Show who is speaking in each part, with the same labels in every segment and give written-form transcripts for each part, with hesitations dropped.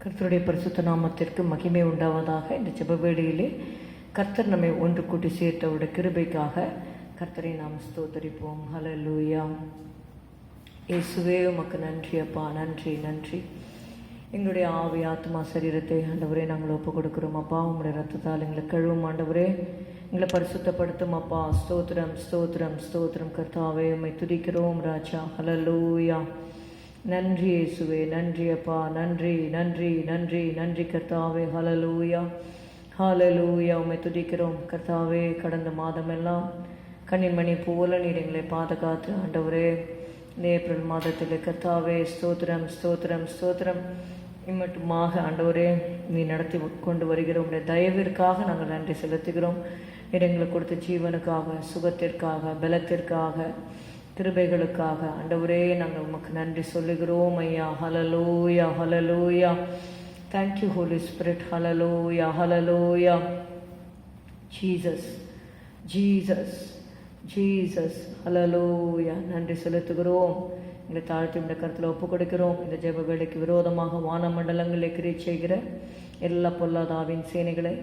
Speaker 1: கர்த்தருடைய பரிசுத்த நாமத்திற்கு மகிமை உண்டாவதாக. இந்த ஜெப வேளையிலே கர்த்தர் நம்மை ஒன்று கூட்டி சேர்த்தவுடைய கிருபைக்காக கர்த்தரை நாம் ஸ்தோத்தரிப்போம். ஹல்லேலூயா. இயேசுவே உமக்கு நன்றி அப்பா, நன்றி நன்றி. எங்களுடைய ஆவி ஆத்மா சரீரத்தை ஆண்டவரே நாங்கள் ஒப்பு கொடுக்கிறோம் அப்பா. உங்களுடைய ரத்தத்தால் எங்களை கழுவும் ஆண்டவரே, எங்களை பரிசுத்தப்படுத்தும் அப்பா. ஸ்தோத்திரம் ஸ்தோத்திரம் ஸ்தோத்திரம் கர்த்தாவே, உம்மை துதிக்கிறோம் ராஜா. ஹல்லேலூயா. நன்றி இயேசுவே, நன்றி அப்பா, நன்றி நன்றி நன்றி நன்றி கர்த்தாவே. ஹல்லேலூயா ஹல்லேலூயா. உம்மை துதிக்கிறோம் கர்த்தாவே. கடந்த மாதமெல்லாம் கண்ணின் மணி போல நீர் எங்களை பாதுகாத்து ஆண்டவரே, இந்த ஏப்ரல் மாதத்தில் கர்த்தாவே ஸ்தோத்திரம் ஸ்தோத்திரம் ஸ்தோத்திரம். இம்மட்டுமாக ஆண்டவரே நீ நடத்தி கொண்டு வருகிற உடைய தயவிற்காக நாங்கள் நன்றி செலுத்துகிறோம். நீர் எங்களுக்கு கொடுத்த ஜீவனுக்காக, சுகத்திற்காக, பலத்திற்காக, கிருபைகளுக்காக ஆண்டவரே நாங்கள் உமக்கு நன்றி சொல்லுகிறோம் ஐயா. Hallelujah hallelujah. Thank you Holy Spirit. Hallelujah hallelujah. Jesus Jesus Jesus. Hallelujah. நன்றி செலுத்துகிறோம். எங்களை தாழ்த்தி இந்த கருத்தில் ஒப்பு கொடுக்கிறோம். இந்த ஜெப வேளைக்கு விரோதமாக வானமண்டலங்களை கிரியை செய்கிற எல்லா பொல்லாதாவின் சேனைகளை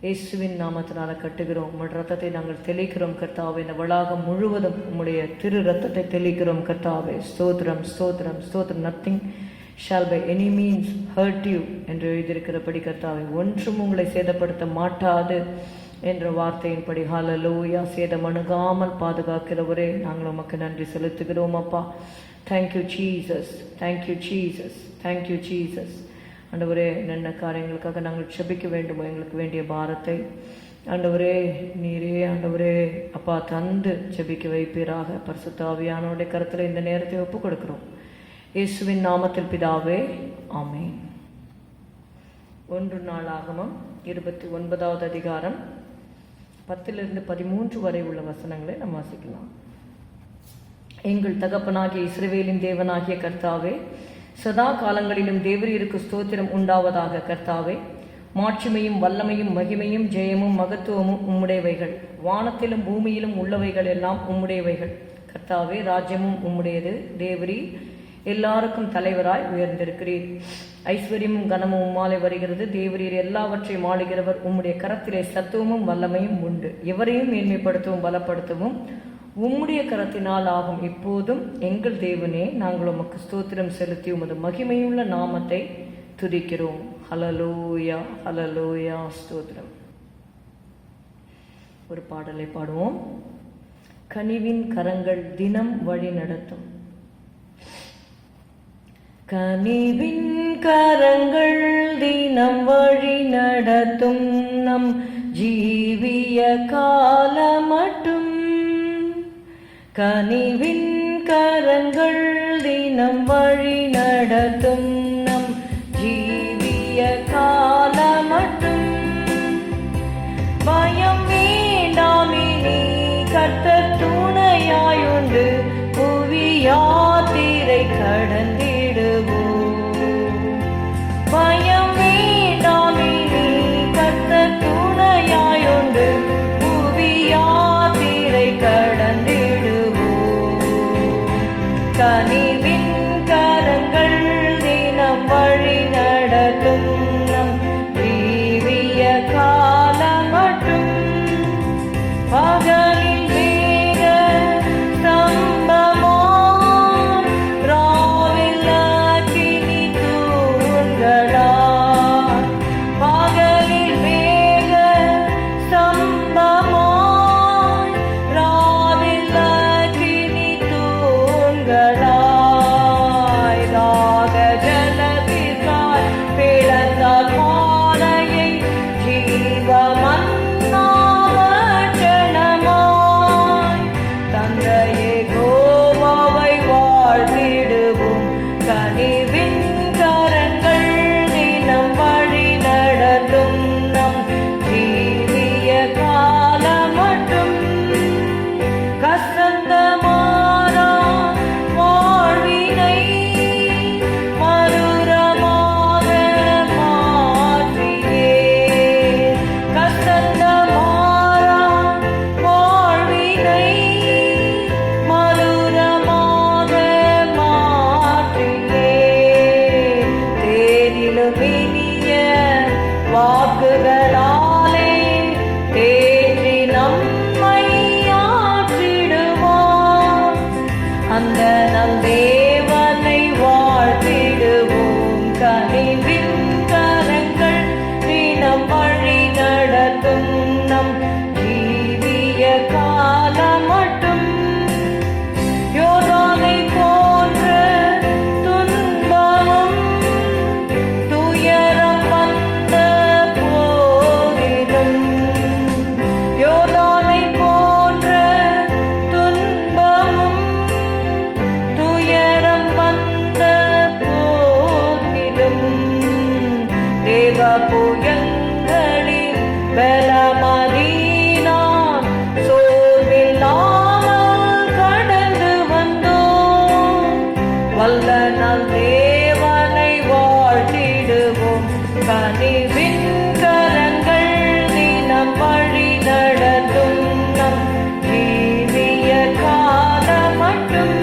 Speaker 1: இயேசுவின் நாமத்தினால கட்டுகிறோம். உம்முடைய ரத்தத்தை நாங்கள் தெளிக்கிறோம் கர்த்தாவே. இந்த வளாகம் முழுவதும் உம்முடைய திரு ரத்தத்தை தெளிக்கிறோம் கர்த்தாவே. ஸ்தோத்திரம் ஸ்தோத்திரம் ஸ்தோத்திரம். Nothing shall by any means hurt you என்று எழுதியிருக்கிறபடி கர்த்தாவே, ஒன்றும் உங்களை சேதப்படுத்த மாட்டாது என்ற வார்த்தையின்படி ஹல்லேலூயா. சேதம் அணுகாமல் பாதுகாக்கிறவரே நாங்கள் உமக்கு நன்றி செலுத்துகிறோம் அப்பா. Thank you Jesus, thank you Jesus, thank you Jesus. ஆண்டவரே, நல்ல காரியங்களுக்காக நாங்கள் செபிக்க வேண்டுமோ எங்களுக்கு வேண்டிய பாரத்தை ஆண்டவரே நீரே ஆண்டவரே அப்பா தந்து செபிக்க வைப்பீராக. பரிசுத்த ஆவியானவருடைய கருத்தில் இந்த நேரத்தை ஒப்புக் கொடுக்கிறோம் இயேசுவின் நாமத்தில் பிதாவே, ஆமென். 1 நாளாகமம் 29வது அதிகாரம் 10 to 13 வரை உள்ள வசனங்களை நாம் வாசிக்கலாம். எங்கள் தகப்பனாகிய இஸ்ரவேலின் தேவனாகிய கர்த்தாவே, சதா காலங்களிலும் தேவரீருக்கு ஸ்தோத்திரம் உண்டாவதாக. கர்த்தாவே, மாட்சிமையும் வல்லமையும் மகிமையும் ஜெயமும் மகத்துவமும் உம்முடையவைகள். வானத்திலும் பூமியிலும் உள்ளவைகள் எல்லாம் உம்முடையவைகள். கர்த்தாவே, ராஜ்யமும் உம்முடையது. தேவரீர் எல்லாருக்கும் தலைவராய் உயர்ந்திருக்கிறீர். ஐஸ்வர்யமும் கனமும் உம்மாலே வருகிறது. தேவரீர் எல்லாவற்றையும் ஆளுகிறவர். உம்முடைய கரத்திலே சத்துவமும் வல்லமையும் உண்டு. எவரையும் மேன்மைப்படுத்தவும் பலப்படுத்தவும் உம்முடைய கரத்தினால் ஆகும். இப்போதும் எங்கள் தேவனே, நாங்கள் உமக்கு ஸ்தோத்திரம் செலுத்தி உமது மகிமையுள்ள நாமத்தை துதிக்கிறோம். ஹல்லேலூயா ஹல்லேலூயா. ஸ்தோத்திரம். ஒரு பாடலை பாடுவோம். கனிவின் கரங்கள் தினம் வழி நடத்தும். கனிவின் கரங்கள் தினம் வழி நடத்தும் நம் ஜீவிய காலமட்டும். கனிவின் கரங்கள் தினம் வழி நடத்தும் நம் ஜீவிய காலமட்டும். பயம் வேண்டாமினி கர்த்தர் துணையாயுண்டு. புவி யாத்திரை கடந்திடுவோம். பயம் வேண்டாமினி கர்த்தர் துணையாயுண்டு. புவி யாத்திரை கடந்திடுவோம். கனிவின் கரங்கள் தினம் வழி நடத்தும் நம் ஜீவிய காலமட்டும். பகலில் மேக ஸ்தம்பமாய், ராவில் அக்கினி தூண்களாய். பகலில் மேக ஸ்தம்பமாய், ராவில் அக்கினி தூண்களாய். தாக ஜலத்திற்காய் பிளந்த இனிய வாக்குகளாலே தேற்றி நம்மை ஆற்றிடுவார். அந்த நம் தேவனை வாழ்த்திடுவோம். கனிவின் கரங்கள் தினம் வழி நடத்தும் நம் ஜீவிய காலம் மட்டும். யோர்தானை போன்ற துன்பமும் துயரம் வந்த போதிலும், யோர்தானை போன்ற துன்பமும் துயரம் வந்த போதிலும், தேவ புயங்களில் பலமதினான் சோர்வில்லாமல் கடந்து வந்தோம். வல்ல நல் தேவனை வாழ்த்திடுவோம். கனிவின் கரங்கள் தினம் வழி நடத்தும் நம் ஜீவிய காலம் மட்டும்.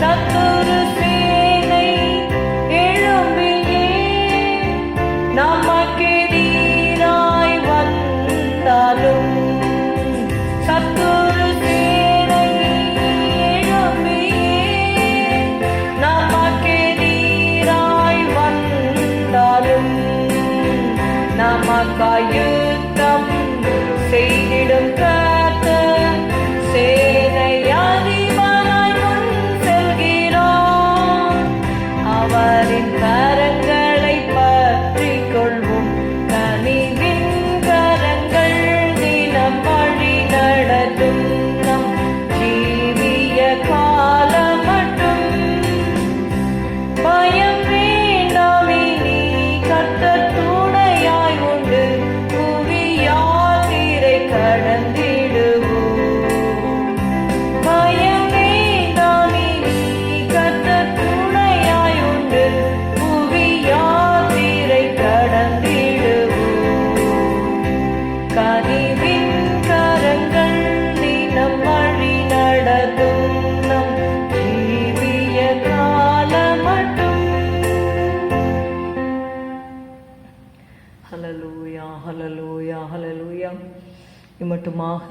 Speaker 1: சத்துரு சேனை எழும்பியே நமக்கெதிராய் வந்தாலும், சத்துரு சேனை எழும்பியே நமக்கெதிராய் வந்தாலும், நமக்காய் யுத்தம் செய்திடும் கர்த்தர் சேனை அதிபராய் முன் செல்கிறார். அவரின் கரங்களை பற்றிக் கொள்வோம். கனிவின் கரங்கள் தினம் வழி நடத்தும் நம் ஜீவிய காலம் மட்டும். பயம் வேண்டாம் இனி கர்த்தர் துணையாய் உண்டு. புவியாத்திரை கடந்திடுவோம். பயம் வேண்டாம் இனி கர்த்தர் துணையாய் உண்டு. புவியாத்திரை கடந்திடுவோம். கனிவின் கரங்கள் தினம் வழி நடத்தும் நம் ஜீவிய காலம் மட்டும். ஹல்லேலூயா, ஹல்லேலூயா, ஹல்லேலூயா. இம்மட்டுமாக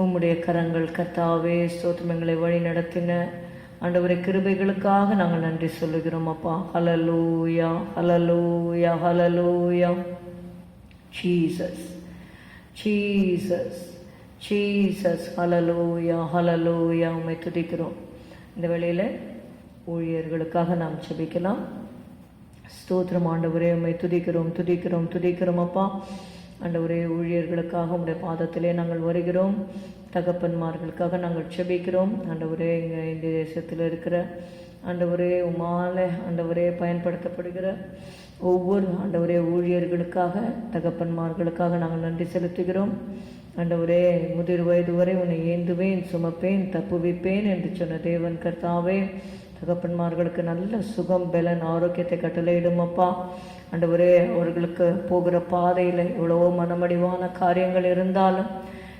Speaker 1: உம்முடைய கரங்கள் கர்த்தாவே ஸ்தோத்திரம் எங்களை வழி நடத்தின ஆண்டவரே கிருபைகளுக்காக நாங்கள் நன்றி சொல்லுகிறோம் அப்பா. Hallelujah, hallelujah, hallelujah. Jesus, Jesus, Jesus. Hallelujah, hallelujah. உம்மை துதிக்கிறோம். இந்த வேளையில் ஊழியர்களுக்காக நாம் ஜெபிக்கலாம். ஸ்தோத்திரம் ஆண்டவரே, உம்மை துதிக்கிறோம், துதிக்கிறோம், துதிக்கிறோம் அப்பா. ஆண்டவரே ஊழியர்களுக்காக உம்முடைய பாதத்திலே நாங்கள் வருகிறோம். தகப்பன்மார்களுக்காக நாங்கள் ஜெபிக்கிறோம். ஆண்டவரே இந்த தேசத்தில் இருக்கிற ஆண்டவரே உம்மாலே ஆண்டவரே பயன்படுத்தப்படுகிற ஒவ்வொரு ஆண்டவரே ஊழியர்களுக்காக தகப்பன்மார்களுக்காக நாங்கள் நன்றி செலுத்துகிறோம். ஆண்டவரே முதிர் வயது வரை உன்னை ஏந்துவேன், சுமப்பேன், தப்புவிப்பேன் என்று சொன்ன தேவன் கர்த்தாவே தகப்பன்மார்களுக்கு நல்ல சுகம், பலன், ஆரோக்கியத்தை கட்டளையிடும் அப்பா. ஆண்டவரே அவர்களுக்கு போகிற பாதையில் எவ்வளவோ மனமடிவான காரியங்கள் இருந்தாலும்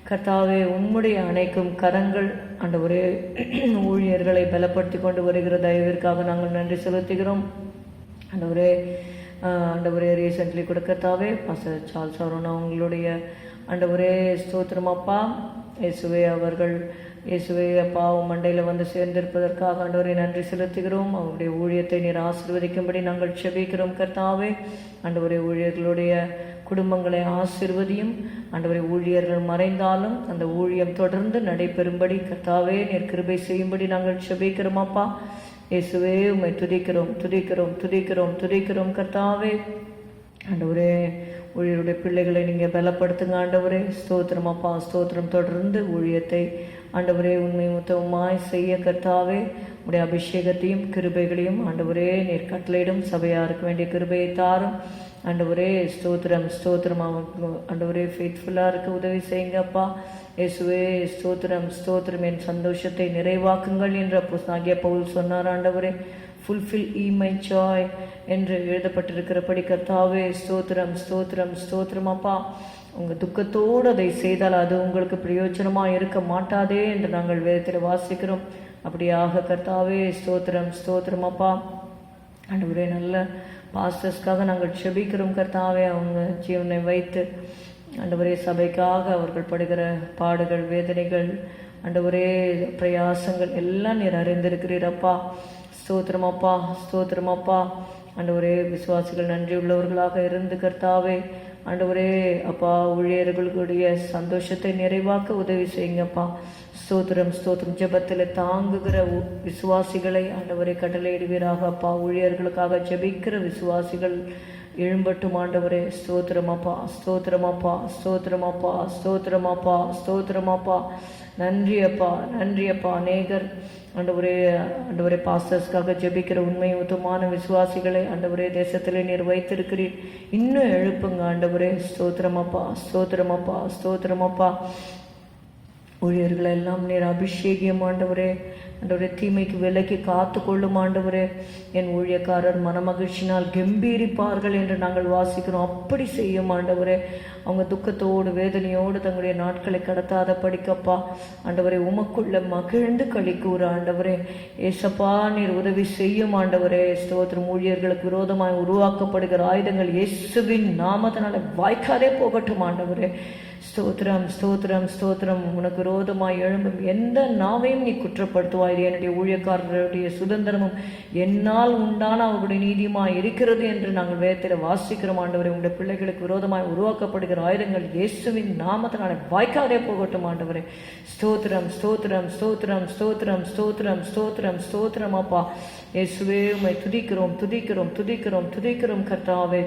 Speaker 1: கர்த்தாவே உம்முடைய அணைக்கும் கரங்கள் ஆண்டவரே ஊழியர்களை பலப்படுத்தி கொண்டு வருகிற தயவிற்காக நாங்கள் நன்றி செலுத்துகிறோம். ஆண்டவரே ரீசெண்ட்லி கூட கர்த்தாவே பாஸ்டர் சார்ல்ஸ் அருணா அவங்களுடைய ஆண்டவரே ஸ்தோத்திரம் அப்பா. இயேசுவே அவர்கள் இயேசுவே அப்பா மண்டையில் வந்து சேர்ந்திருப்பதற்காக ஆண்டவரை நன்றி செலுத்துகிறோம். அவருடைய ஊழியத்தை நீர் ஆசீர்வதிக்கும்படி நாங்கள் செபிக்கிறோம் கர்த்தாவே. ஆண்டவரே ஊழியர்களுடைய குடும்பங்களை ஆசீர்வதியும். ஆண்டவரை ஊழியர்கள் மறைந்தாலும் அந்த ஊழியம் தொடர்ந்து நடைபெறும்படி கர்த்தாவே நீர் கிருபை செய்யும்படி நாங்கள் செபிக்கிறோம் அப்பா. இயேசுவே உம்மை துதிக்கிறோம், துதிக்கிறோம், துதிக்கிறோம், துதிக்கிறோம் கர்த்தாவே. ஆண்டவரே ஊழியருடைய பிள்ளைகளை நீங்கள் பலப்படுத்துங்க ஆண்டவரே. ஸ்தோத்திரம் அப்பா, ஸ்தோத்திரம். தொடர்ந்து ஊழியத்தை ஆண்டவரே உண்மை முத்தமாய் செய்ய கர்த்தாவே உடைய அபிஷேகத்தையும் கிருபைகளையும் ஆண்டவரே நீர் கட்டளையிடும். சபையாருக்கு வேண்டிய கிருபையை தாரும் ஆண்டவரே. ஸ்தோத்திரம், ஸ்தோத்திரம். ஆண்டவரே ஃபெய்த்ஃபுல்லாக இருக்க உதவி செய்யுங்கப்பா. இயேசுவே ஸ்தோத்திரம், ஸ்தோத்திரம். என் சந்தோஷத்தை நிறைவாக்குங்கள் என்ற ஆகிய பவுல் சொன்னார் ஆண்டவரே. ஃபுல்ஃபில் ஈ மை ஜாய் என்று எழுதப்பட்டிருக்கிறபடி கர்த்தாவே ஸ்தோத்திரம், ஸ்தோத்திரம், ஸ்தோத்திரம் அப்பா. உங்கள் துக்கத்தோடு அதை செய்தால் அது உங்களுக்கு பிரயோஜனமாக இருக்க மாட்டாதே என்று நாங்கள் வேதத்தில் வாசிக்கிறோம். அப்படியாக கர்த்தாவே ஸ்தோத்திரம், ஸ்தோத்திரம் அப்பா. ஆண்டவரே நல்ல பாஸ்டர்ஸ்க்காக நாங்கள் செபிக்கிறோம் கர்த்தாவே. அவங்க ஜீவனை வைத்து ஆண்டவரே சபைக்காக அவர்கள் படுகிற பாடுகள், வேதனைகள், ஆண்டவரே பிரயாசங்கள் எல்லாம் நீர் அறிந்திருக்கிறீரப்பா. ஸ்தோத்திரமப்பா, ஸ்தோத்திரமப்பா. ஆண்டவரே விசுவாசிகள் நன்றி உள்ளவர்களாக இருந்து கர்த்தாவே ஆண்டவரே அப்பா ஊழியர்களுடைய சந்தோஷத்தை நிறைவாக்க உதவி செய்யுங்கப்பா. ஸ்தோத்திரம், ஸ்தோத்திரம். ஜெபத்தில் தாங்குகிற விசுவாசிகளை ஆண்டவரை கட்டளையிடுவீராக அப்பா. ஊழியர்களுக்காக ஜெபிக்கிற விசுவாசிகள் எழும்பட்டும் ஆண்டவரே. ஸ்தோத்திரமப்பா, ஸ்தோத்திரமப்பா, ஸ்தோத்திரமப்பா, ஸ்தோத்திரமப்பா, ஸ்தோத்திரமப்பா. நன்றி அப்பா, நன்றி அப்பா. அநேகர் ஆண்டவரே பாஸ்டர்ஸ்க்காக ஜெபிக்கிற உண்மை உத்தமான விசுவாசிகளை ஆண்டவரே தேசத்திலே நீர் வைத்திருக்கிறீர். இன்னும் எழுப்புங்க ஆண்டவரே. ஸ்தோத்திரமப்பா, ஸ்தோத்திரமப்பா, ஸ்தோத்திரமப்பா. ஊழியர்களை எல்லாம் நீர் அபிஷேகியம் ஆண்டவரே. ஆண்டவரே தீமைக்கு விலக்கி காத்து கொள்ளும் ஆண்டவரே. என் ஊழியக்காரர் மனமகிழ்ச்சினால் கம்பீரிப்பார்கள் என்று நாங்கள் வாசிக்கிறோம். அப்படி செய்யும் ஆண்டவரே. அவங்க துக்கத்தோடு வேதனையோடு தங்களுடைய நாட்களை கடத்தாத படிக்கப்பா ஆண்டவரே. உமக்குள்ள மகிழ்ந்து கழிக்கூற ஆண்டவரே. ஏசப்பா நீர் உதவி செய்யும் ஆண்டவரே. ஸ்தோத்திரம். ஊழியர்களுக்கு விரோதமாய் உருவாக்கப்படுகிற ஆயுதங்கள் இயேசுவின் நாமத்தினால வாய்க்காதே போகட்டும் ஆண்டவரே. ஸ்தோத்திரம், ஸ்தோத்திரம், ஸ்தோத்திரம். உனக்கு விரோதமாய் எழும்பும் எந்த நாவையும் நீ குற்றப்படுத்துவாய். என்னுடைய ஊழியக்காரர்களுடைய சுதந்திரமும் என்னால் உண்டான அவர்களுடைய நீதியுமாய் இருக்கிறது என்று நாங்கள் வேதத்தில் வாசிக்கிறோம் ஆண்டவரே. உங்களுடைய பிள்ளைகளுக்கு விரோதமாய் உருவாக்கப்படுகிற ஆயுதங்கள் இயேசுவின் நாமத்தினால வாய்க்காதே போகட்டும் ஆண்டவரே. ஸ்தோத்திரம், ஸ்தோத்திரம், ஸ்தோத்திரம், ஸ்தோத்திரம், ஸ்தோத்திரம், ஸ்தோத்திரம், ஸ்தோத்திரம் அப்பா. இயேசுவே உம்மை துதிக்கிறோம், துதிக்கிறோம், துதிக்கிறோம், துதிக்கிறோம் கர்த்தாவே.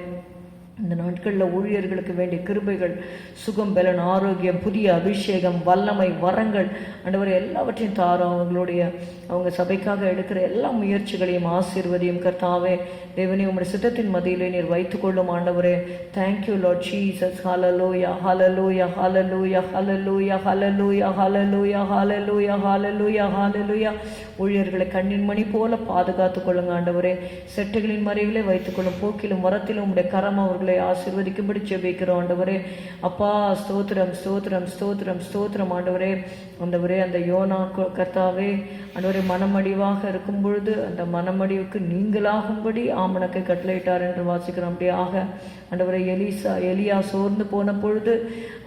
Speaker 1: இந்த நாட்களில் ஊழியர்களுக்கு வேண்டிய கிருபைகள், சுகம், பலன், ஆரோக்கியம், புதிய அபிஷேகம், வல்லமை, வரங்கள் ஆண்டவரே எல்லாவற்றையும் தாரும். அவங்க சபைக்காக எடுக்கிற எல்லா முயற்சிகளையும் ஆசீர்வதியும் கர்த்தாவே. தேவனே உம்முடைய சித்தத்தின் மத்தியிலே நீர் வைத்துக் கொள்ளும் ஆண்டவரே. Thank you Lord Jesus. Hallelujah, hallelujah, hallelujah, hallelujah, hallelujah, hallelujah, hallelujah, hallelujah, hallelujah. ஊழியர்களை கண்ணின் மணி போல பாதுகாத்துக் கொள்ளுங்க ஆண்டவரே. செட்டுகளின் மறைவிலே வைத்துக் கொள்ளும். போக்கிலும் வரத்திலும் உம்முடைய கரம் அவர்களை ஆசீர்வதிக்கும்படி ஜெபிக்கிறோம் ஆண்டவரே. அப்பா ஸ்தோத்திரம், ஸ்தோத்திரம், ஸ்தோத்திரம், ஸ்தோத்திரம் ஆண்டவரே. ஆண்டவரே அந்த யோனா கர்த்தாவே ஆண்டவரே மனமடிவாக இருக்கும் பொழுது அந்த மனமடிவுக்கு நீங்களாகும்படி ஆமணக்கை கட்டளையிட்டார் என்று வாசிக்கிறோம். அப்படியாக ஆண்டவரை எலியா சோர்ந்து போன பொழுது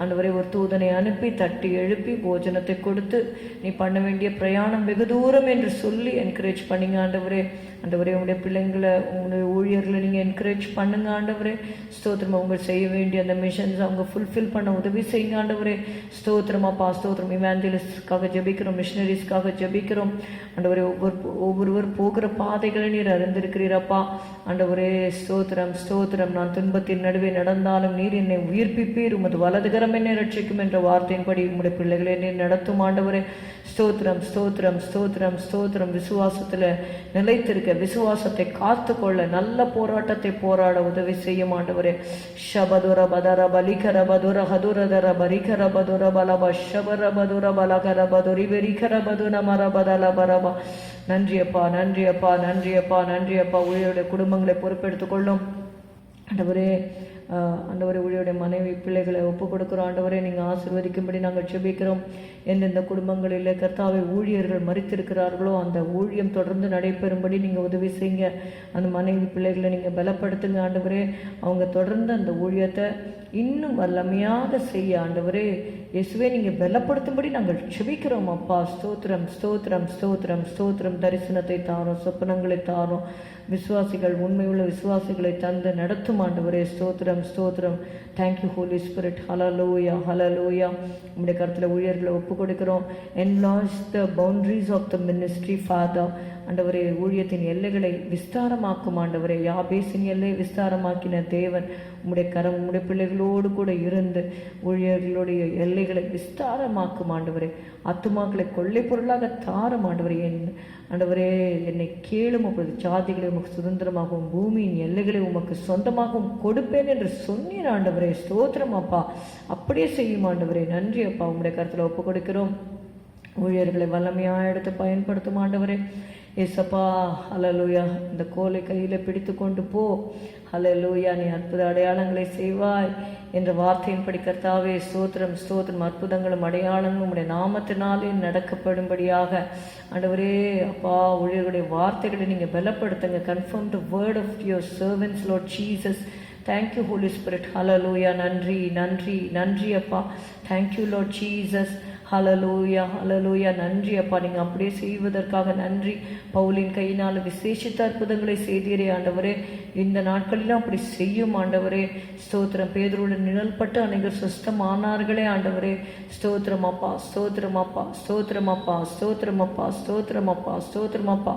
Speaker 1: ஆண்டவரை ஒரு தூதனை அனுப்பி தட்டி எழுப்பி போஜனத்தை கொடுத்து நீ பண்ண வேண்டிய பிரயாணம் வெகு தூரம் என்று சொல்லி என்கரேஜ் பண்ணிங்க ஆண்டவரே. ஆண்டவரே உங்களுடைய பிள்ளைங்களை உங்களுடைய ஊழியர்களை நீங்கள் என்கரேஜ் பண்ணுங்க ஆண்டவரே. ஸ்தோத்திரம். அவங்க செய்ய வேண்டிய அந்த மிஷன்ஸ் அவங்க ஃபுல்ஃபில் பண்ண உதவி செய்யுங்க ஆண்டவரே. ஸ்தோத்திரமாப்பா, ஸ்தோத்திரம். இவாஞ்சலிஸ்ட்காக ஜெபிக்கிறோம், மிஷனரிஸ்க்காக ஜெபிக்கிறோம் ஆண்டவரே. ஒவ்வொருவர் போகிற பாதைகளை நீர் அறிந்திருக்கிறீரப்பா ஆண்டவரே. ஸ்தோத்திரம், ஸ்தோத்திரம். நான் துன்பத்தின் நடுவே நடந்தாலும் நீர் என்னை உயிர்ப்பிப்பீர், உமது வலதுகரம் என்னை ரட்சிக்கும் என்ற வார்த்தையின்படி உங்களுடைய பிள்ளைகளை நீர் நடத்தும் ஆண்டவரே. ஸ்தோத்திரம், ஸ்தோத்திரம், ஸ்தோத்திரம், ஸ்தோத்திரம். விசுவாசத்தில் நிலைத்திருக்க, விசுவாசத்தை காத்து கொள்ள, நல்ல போராட்டத்தை போராட உதவி செய்யும் ஆண்டவரே. ஷபதுர பதர பலிகர பதுர ஹதுரதர பரிகர பதுர பலப ஷபர பதுர பலகர பதுரி வெரிகர பது நமர பதல பரபா. நன்றியப்பா, நன்றியப்பா, நன்றியப்பா, நன்றியப்பா. ஊழியருடைய குடும்பங்களை பொறுப்பெடுத்துக் கொள்ளும் ஆண்டவரே. ஆண்டவரே ஊழியருடைய மனைவி பிள்ளைகளை ஒப்பு கொடுக்குறோம் ஆண்டவரே. நீங்கள் ஆசீர்வதிக்கும்படி நாங்கள் ஜெபிக்கிறோம். எந்தெந்த குடும்பங்களில் கர்த்தாவை ஊழியர்கள் மரித்திருக்கிறார்களோ அந்த ஊழியம் தொடர்ந்து நடைபெறும்படி நீங்கள் உதவி செய்யுங்க. அந்த மனைவி பிள்ளைகளை நீங்கள் பலப்படுத்துங்க ஆண்டவரே. அவங்க தொடர்ந்து அந்த ஊழியத்தை இன்னும் வல்லமையாக செய்ய ஆண்டவரே இயேசுவே நீங்கள் பலப்படுத்தும்படி நாங்கள் ஜெபிக்கிறோம் அப்பா. ஸ்தோத்திரம், ஸ்தோத்திரம், ஸ்தோத்திரம், ஸ்தோத்திரம். தரிசனத்தை தாரும், சொப்பனங்களை தாரும். விசுவாசிகள், உண்மையுள்ள விசுவாசிகளை தந்து நடத்தும் ஆண்டவரே. ஸ்தோத்திரம், ஸ்தோத்திரம். Thank you Holy Spirit. Hallelujah, hallelujah. உங்களுடைய கருத்தில் ஊழியர்களை ஒப்பு கொடுக்கிறோம். Enlarge the boundaries of the ministry Father. ஆண்டவரே ஊழியத்தின் எல்லைகளை விஸ்தாரமாக்கும் ஆண்டவரே. யாபேசின் எல்லையை விஸ்தாரமாக்கின தேவன் உம்முடைய கரம் உம்முடைய பிள்ளைகளோடு கூட இருந்து ஊழியர்களுடைய எல்லைகளை விஸ்தாரமாக்கும் ஆண்டவரே. ஆத்துமாக்களை கொள்ளை பொருளாக தாரும் ஆண்டவரே. ஆண்டவரே என்னை கேளும், அப்பொழுது ஜாதிகளை உமக்கு சுதந்திரமாகவும் பூமியின் எல்லைகளை உமக்கு சொந்தமாகவும் கொடுப்பேன் என்று சொன்னீர் ஆண்டவரே. ஸ்தோத்திரம் அப்பா. அப்படியே செய்யும் ஆண்டவரே. நன்றி அப்பா. உம்முடைய கருத்தில் ஒப்பு கொடுக்கிறோம். ஊழியர்களை வல்லமையாக எடுத்து பயன்படுத்தும் ஆண்டவரே. ஏசப்பா ஹல்லேலூயா, இந்த கோலை கையில் பிடித்து கொண்டு போ, ஹல்லேலூயா, நீ அற்புத அடையாளங்களை செய்வாய் என்ற வார்த்தையின்படி கர்த்தாவே ஸ்தோத்திரம் ஸ்தோத்திரம். அற்புதங்களும் அடையாளங்களும் உடைய நாமத்தினாலே நடக்கப்படும்படியாக ஆண்டவரே அப்பா ஊழியர்களுடைய வார்த்தைகளை நீங்கள் பலப்படுத்துங்க. Confirm the word of your servants Lord Jesus. Thank you Holy Spirit. Hallelujah. நன்றி நன்றி நன்றி அப்பா. Thank you Lord Jesus. Hallelujah hallelujah. நன்றி அப்பா, நீங்கள் அப்படியே செய்வதற்காக நன்றி. பவுலின் கையினால் விசேஷித்த அற்புதங்களை செய்தீரே ஆண்டவரே, இந்த நாட்களிலும் அப்படி செய்யும் ஆண்டவரே. ஸ்தோத்திரம். பேதுருவுடன் நிழல்பட்டு அனைவர் சுஸ்தமானார்களே ஆண்டவரே. ஸ்தோத்திரம் அப்பா, ஸ்தோத்திரம் அப்பா, ஸ்தோத்திரம் அப்பா, ஸ்தோத்திரம் அப்பா, ஸ்தோத்திரம் அப்பா, ஸ்தோத்திரம் அப்பா.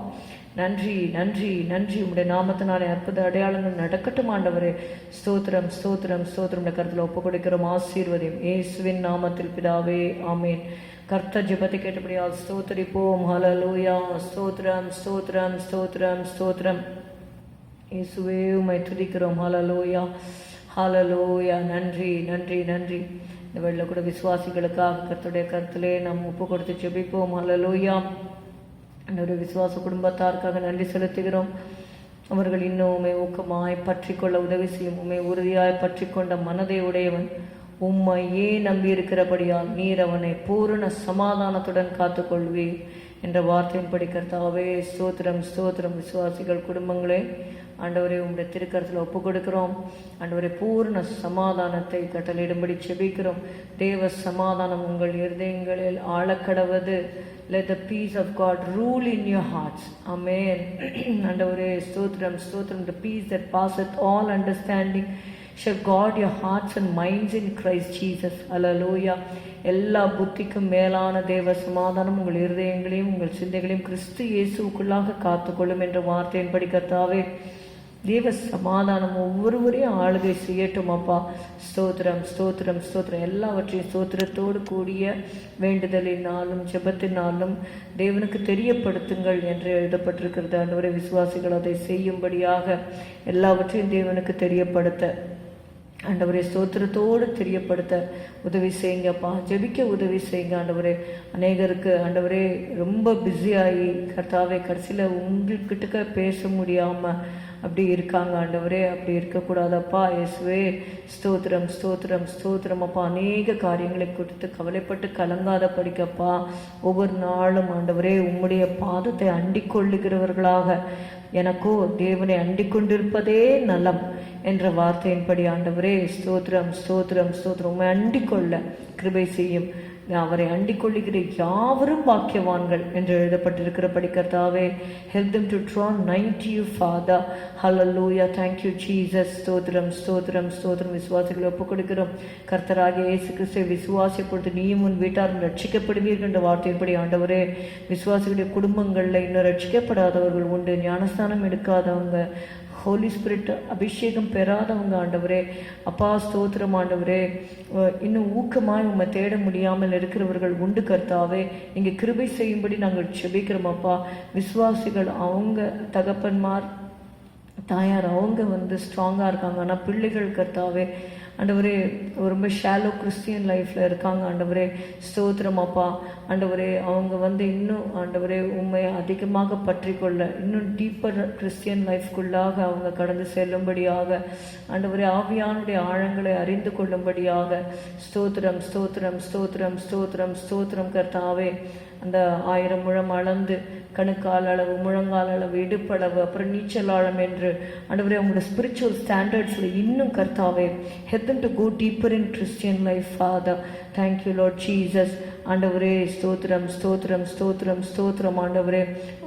Speaker 1: நன்றி நன்றி நன்றி. உடைய நாமத்தினாலே அற்புத அடையாளங்கள் நடக்கட்டும் ஆண்டவரே. ஸ்தோத்திரம் ஸ்தோத்திரம் ஸ்தோத்திரம். கருத்தில் ஒப்பு கொடுக்கிறோம். ஆசீர்வதியும் இயேசுவின் நாமத்தில் பிதாவே, ஆமேன். கர்த்தர் ஜெபத்தை கேட்டபடியால் ஸ்தோத்திரிப்போம். ஹல்லேலூயா. ஸ்தோத்திரம் ஸ்தோத்திரம் ஸ்தோத்திரம் ஸ்தோத்திரம். இயேசுவே உம்மை துதிக்கிறோம். ஹல்லேலூயா ஹல்லேலூயா. நன்றி நன்றி நன்றி. இந்த வெள்ள கூட விசுவாசிகளுக்காக கர்த்தருடைய கருத்திலே நாம் ஒப்பு கொடுத்து ஜெபிப்போம். ஹல்லேலூயா. என்னுடைய விசுவாச குடும்பத்தாருக்காக நன்றி செலுத்துகிறோம். அவர்கள் இன்னும் உண்மை ஊக்கமாய் பற்றி கொள்ள உதவி செய்யும். உண்மை உறுதியாய் பற்றி கொண்ட மனதை உடையவன் உம்மையே நம்பியிருக்கிறபடியால் நீர் அவனை பூரண சமாதானத்துடன் காத்துக்கொள்வீர் என்ற வார்த்தையின்படி கர்த்தாவே ஸ்தோத்திரம் ஸ்தோத்திரம். விசுவாசிகள் குடும்பங்களே ஆண்டவரே உம்முடைய திருக்கரத்தில் ஒப்பு கொடுக்கிறோம். ஆண்டவரே பூர்ண சமாதானத்தை கட்டளையிடும்படி செபிக்கிறோம். தேவ சமாதானம் உங்கள் இருதயங்களில் ஆழக்கடவது. Let the peace of God rule in your hearts. Amen. ஆண்டவரே ஸ்தோத்திரம் ஸ்தோத்திரம். The peace that passeth all understanding shall guard your hearts and minds in Christ Jesus. Hallelujah. எல்லா புத்திக்கும் மேலான தேவ சமாதானம் உங்கள் இருதயங்களையும் உங்கள் சிந்தைகளையும் கிறிஸ்து இயேசுக்குள்ளாக காத்துக்கொள்ளும் என்ற வார்த்தையின்படி கர்த்தாவே தேவ சமாதானம் ஒவ்வொருவரையும் ஆளுகை செய்யட்டும் அப்பா. ஸ்தோத்திரம் ஸ்தோத்திரம் ஸ்தோத்திரம். எல்லாவற்றையும் ஸ்தோத்திரத்தோடு கூடிய வேண்டுதலினாலும் ஜெபத்தினாலும் தேவனுக்கு தெரியப்படுத்துங்கள் என்று எழுதப்பட்டிருக்கிறது. ஆண்டவரே விசுவாசிகள் அதை செய்யும்படியாக எல்லாவற்றையும் தேவனுக்கு தெரியப்படுத்த ஆண்டவரே ஸ்தோத்திரத்தோடு தெரியப்படுத்த உதவி செய்யுங்கப்பா. ஜெபிக்க உதவி செய்யுங்க ஆண்டவரே. அநேகருக்கு ஆண்டவரே ரொம்ப பிஸியாகி கர்த்தாவே கடைசியில் உங்கள்கிட்ட பேச முடியாமல் அப்படி இருக்காங்க ஆண்டவரே. அப்படி இருக்கக்கூடாதப்பா. இயேசுவே ஸ்தோத்திரம் ஸ்தோத்திரம் ஸ்தோத்திரம் அப்பா. அநேக காரியங்களை குறித்து கவலைப்பட்டு கலங்காத படிக்கப்பா. ஒவ்வொரு நாளும் ஆண்டவரே உம்முடைய பாதத்தை அண்டிக் கொள்ளுகிறவர்களாக எனக்கோ தேவனை அண்டிக் கொண்டிருப்பதே நலம் என்ற வார்த்தையின்படி ஆண்டவரே ஸ்தோத்திரம் ஸ்தோத்திரம் ஸ்தோத்திரம். உம்மை அண்டிக் கொள்ள கிருபை செய்யும். அவரை அண்டிக் கொள்ளுகிற யாவரும் பாக்கியவான்கள் என்று எழுதப்பட்டிருக்கிறபடி கர்த்தாவே help them to draw nigh to you Father. Hallelujah. Thank you Jesus. ஸ்தோத்திரம் ஸ்தோத்திரம் ஸ்தோத்திரம். விசுவாசிகளை ஒப்புக் கொடுக்கிறோம். கர்த்தராகிய இயேசு கிறிஸ்துவை விசுவாசிப்பொழுது நீயும் உன் வீட்டாரும் ரட்சிக்கப்படுவீர்கள் என்ற வார்த்தையின்படி ஆண்டவரே விசுவாசிகளுடைய குடும்பங்களில் இன்னும் ரட்சிக்கப்படாதவர்கள் உண்டு. ஞானஸ்தானம் எடுக்காதவங்க, ஹோலி ஸ்பிரிட் அபிஷேகம் பெறாதவங்க ஆண்டவரே அப்பா ஸ்தோத்திரம் ஆண்டவரே. இன்னும் ஊக்கமாய் உம்மை தேட முடியாமல் இருக்கிறவர்கள் உண்டு கர்த்தாவே. இங்கே கிருபை செய்யும்படி நாங்கள் செபிக்கிறோம் அப்பா. விசுவாசிகள் அவங்க தகப்பன்மார் தாயார் அவங்க ஸ்ட்ராங்காக இருக்காங்க. ஆனால் பிள்ளைகள் கர்த்தாவே ஆண்டவரே ரொம்ப ஷாலோ கிறிஸ்டியன் லைஃப்பில் இருக்காங்க ஆண்டவரே ஸ்தோத்திரம் அப்பா. ஆண்டவரே அவங்க இன்னும் ஆண்டவரே உண்மை அதிகமாக பற்றி கொள்ள இன்னும் டீப்பர் கிறிஸ்டியன் லைஃப்குள்ளாக அவங்க கடந்து செல்லும்படியாக ஆண்டவரே ஆவியானுடைய ஆழங்களை அறிந்து கொள்ளும்படியாக ஸ்தோத்திரம் ஸ்தோத்திரம் ஸ்தோத்திரம் ஸ்தோத்திரம் ஸ்தோத்திரம் கர்த்தாவே. அந்த 1000 முழம் அளந்து கணுக்கால் அளவு, முழங்கால் அளவு, இடுப்பளவு, அப்புறம் நீச்சல் ஆழம் என்று ஆண்டவரே உங்களோட ஸ்பிரிச்சுவல் ஸ்டாண்டர்ட்ஸில் இன்னும் கர்த்தாவே help them to go deeper in Christian life Father. Thank you Lord Jesus. ஆண்டவரே ஸ்தோத்திரம் ஸ்தோத்திரம் ஸ்தோத்திரம் ஸ்தோத்திரம் ஆண்டவரே.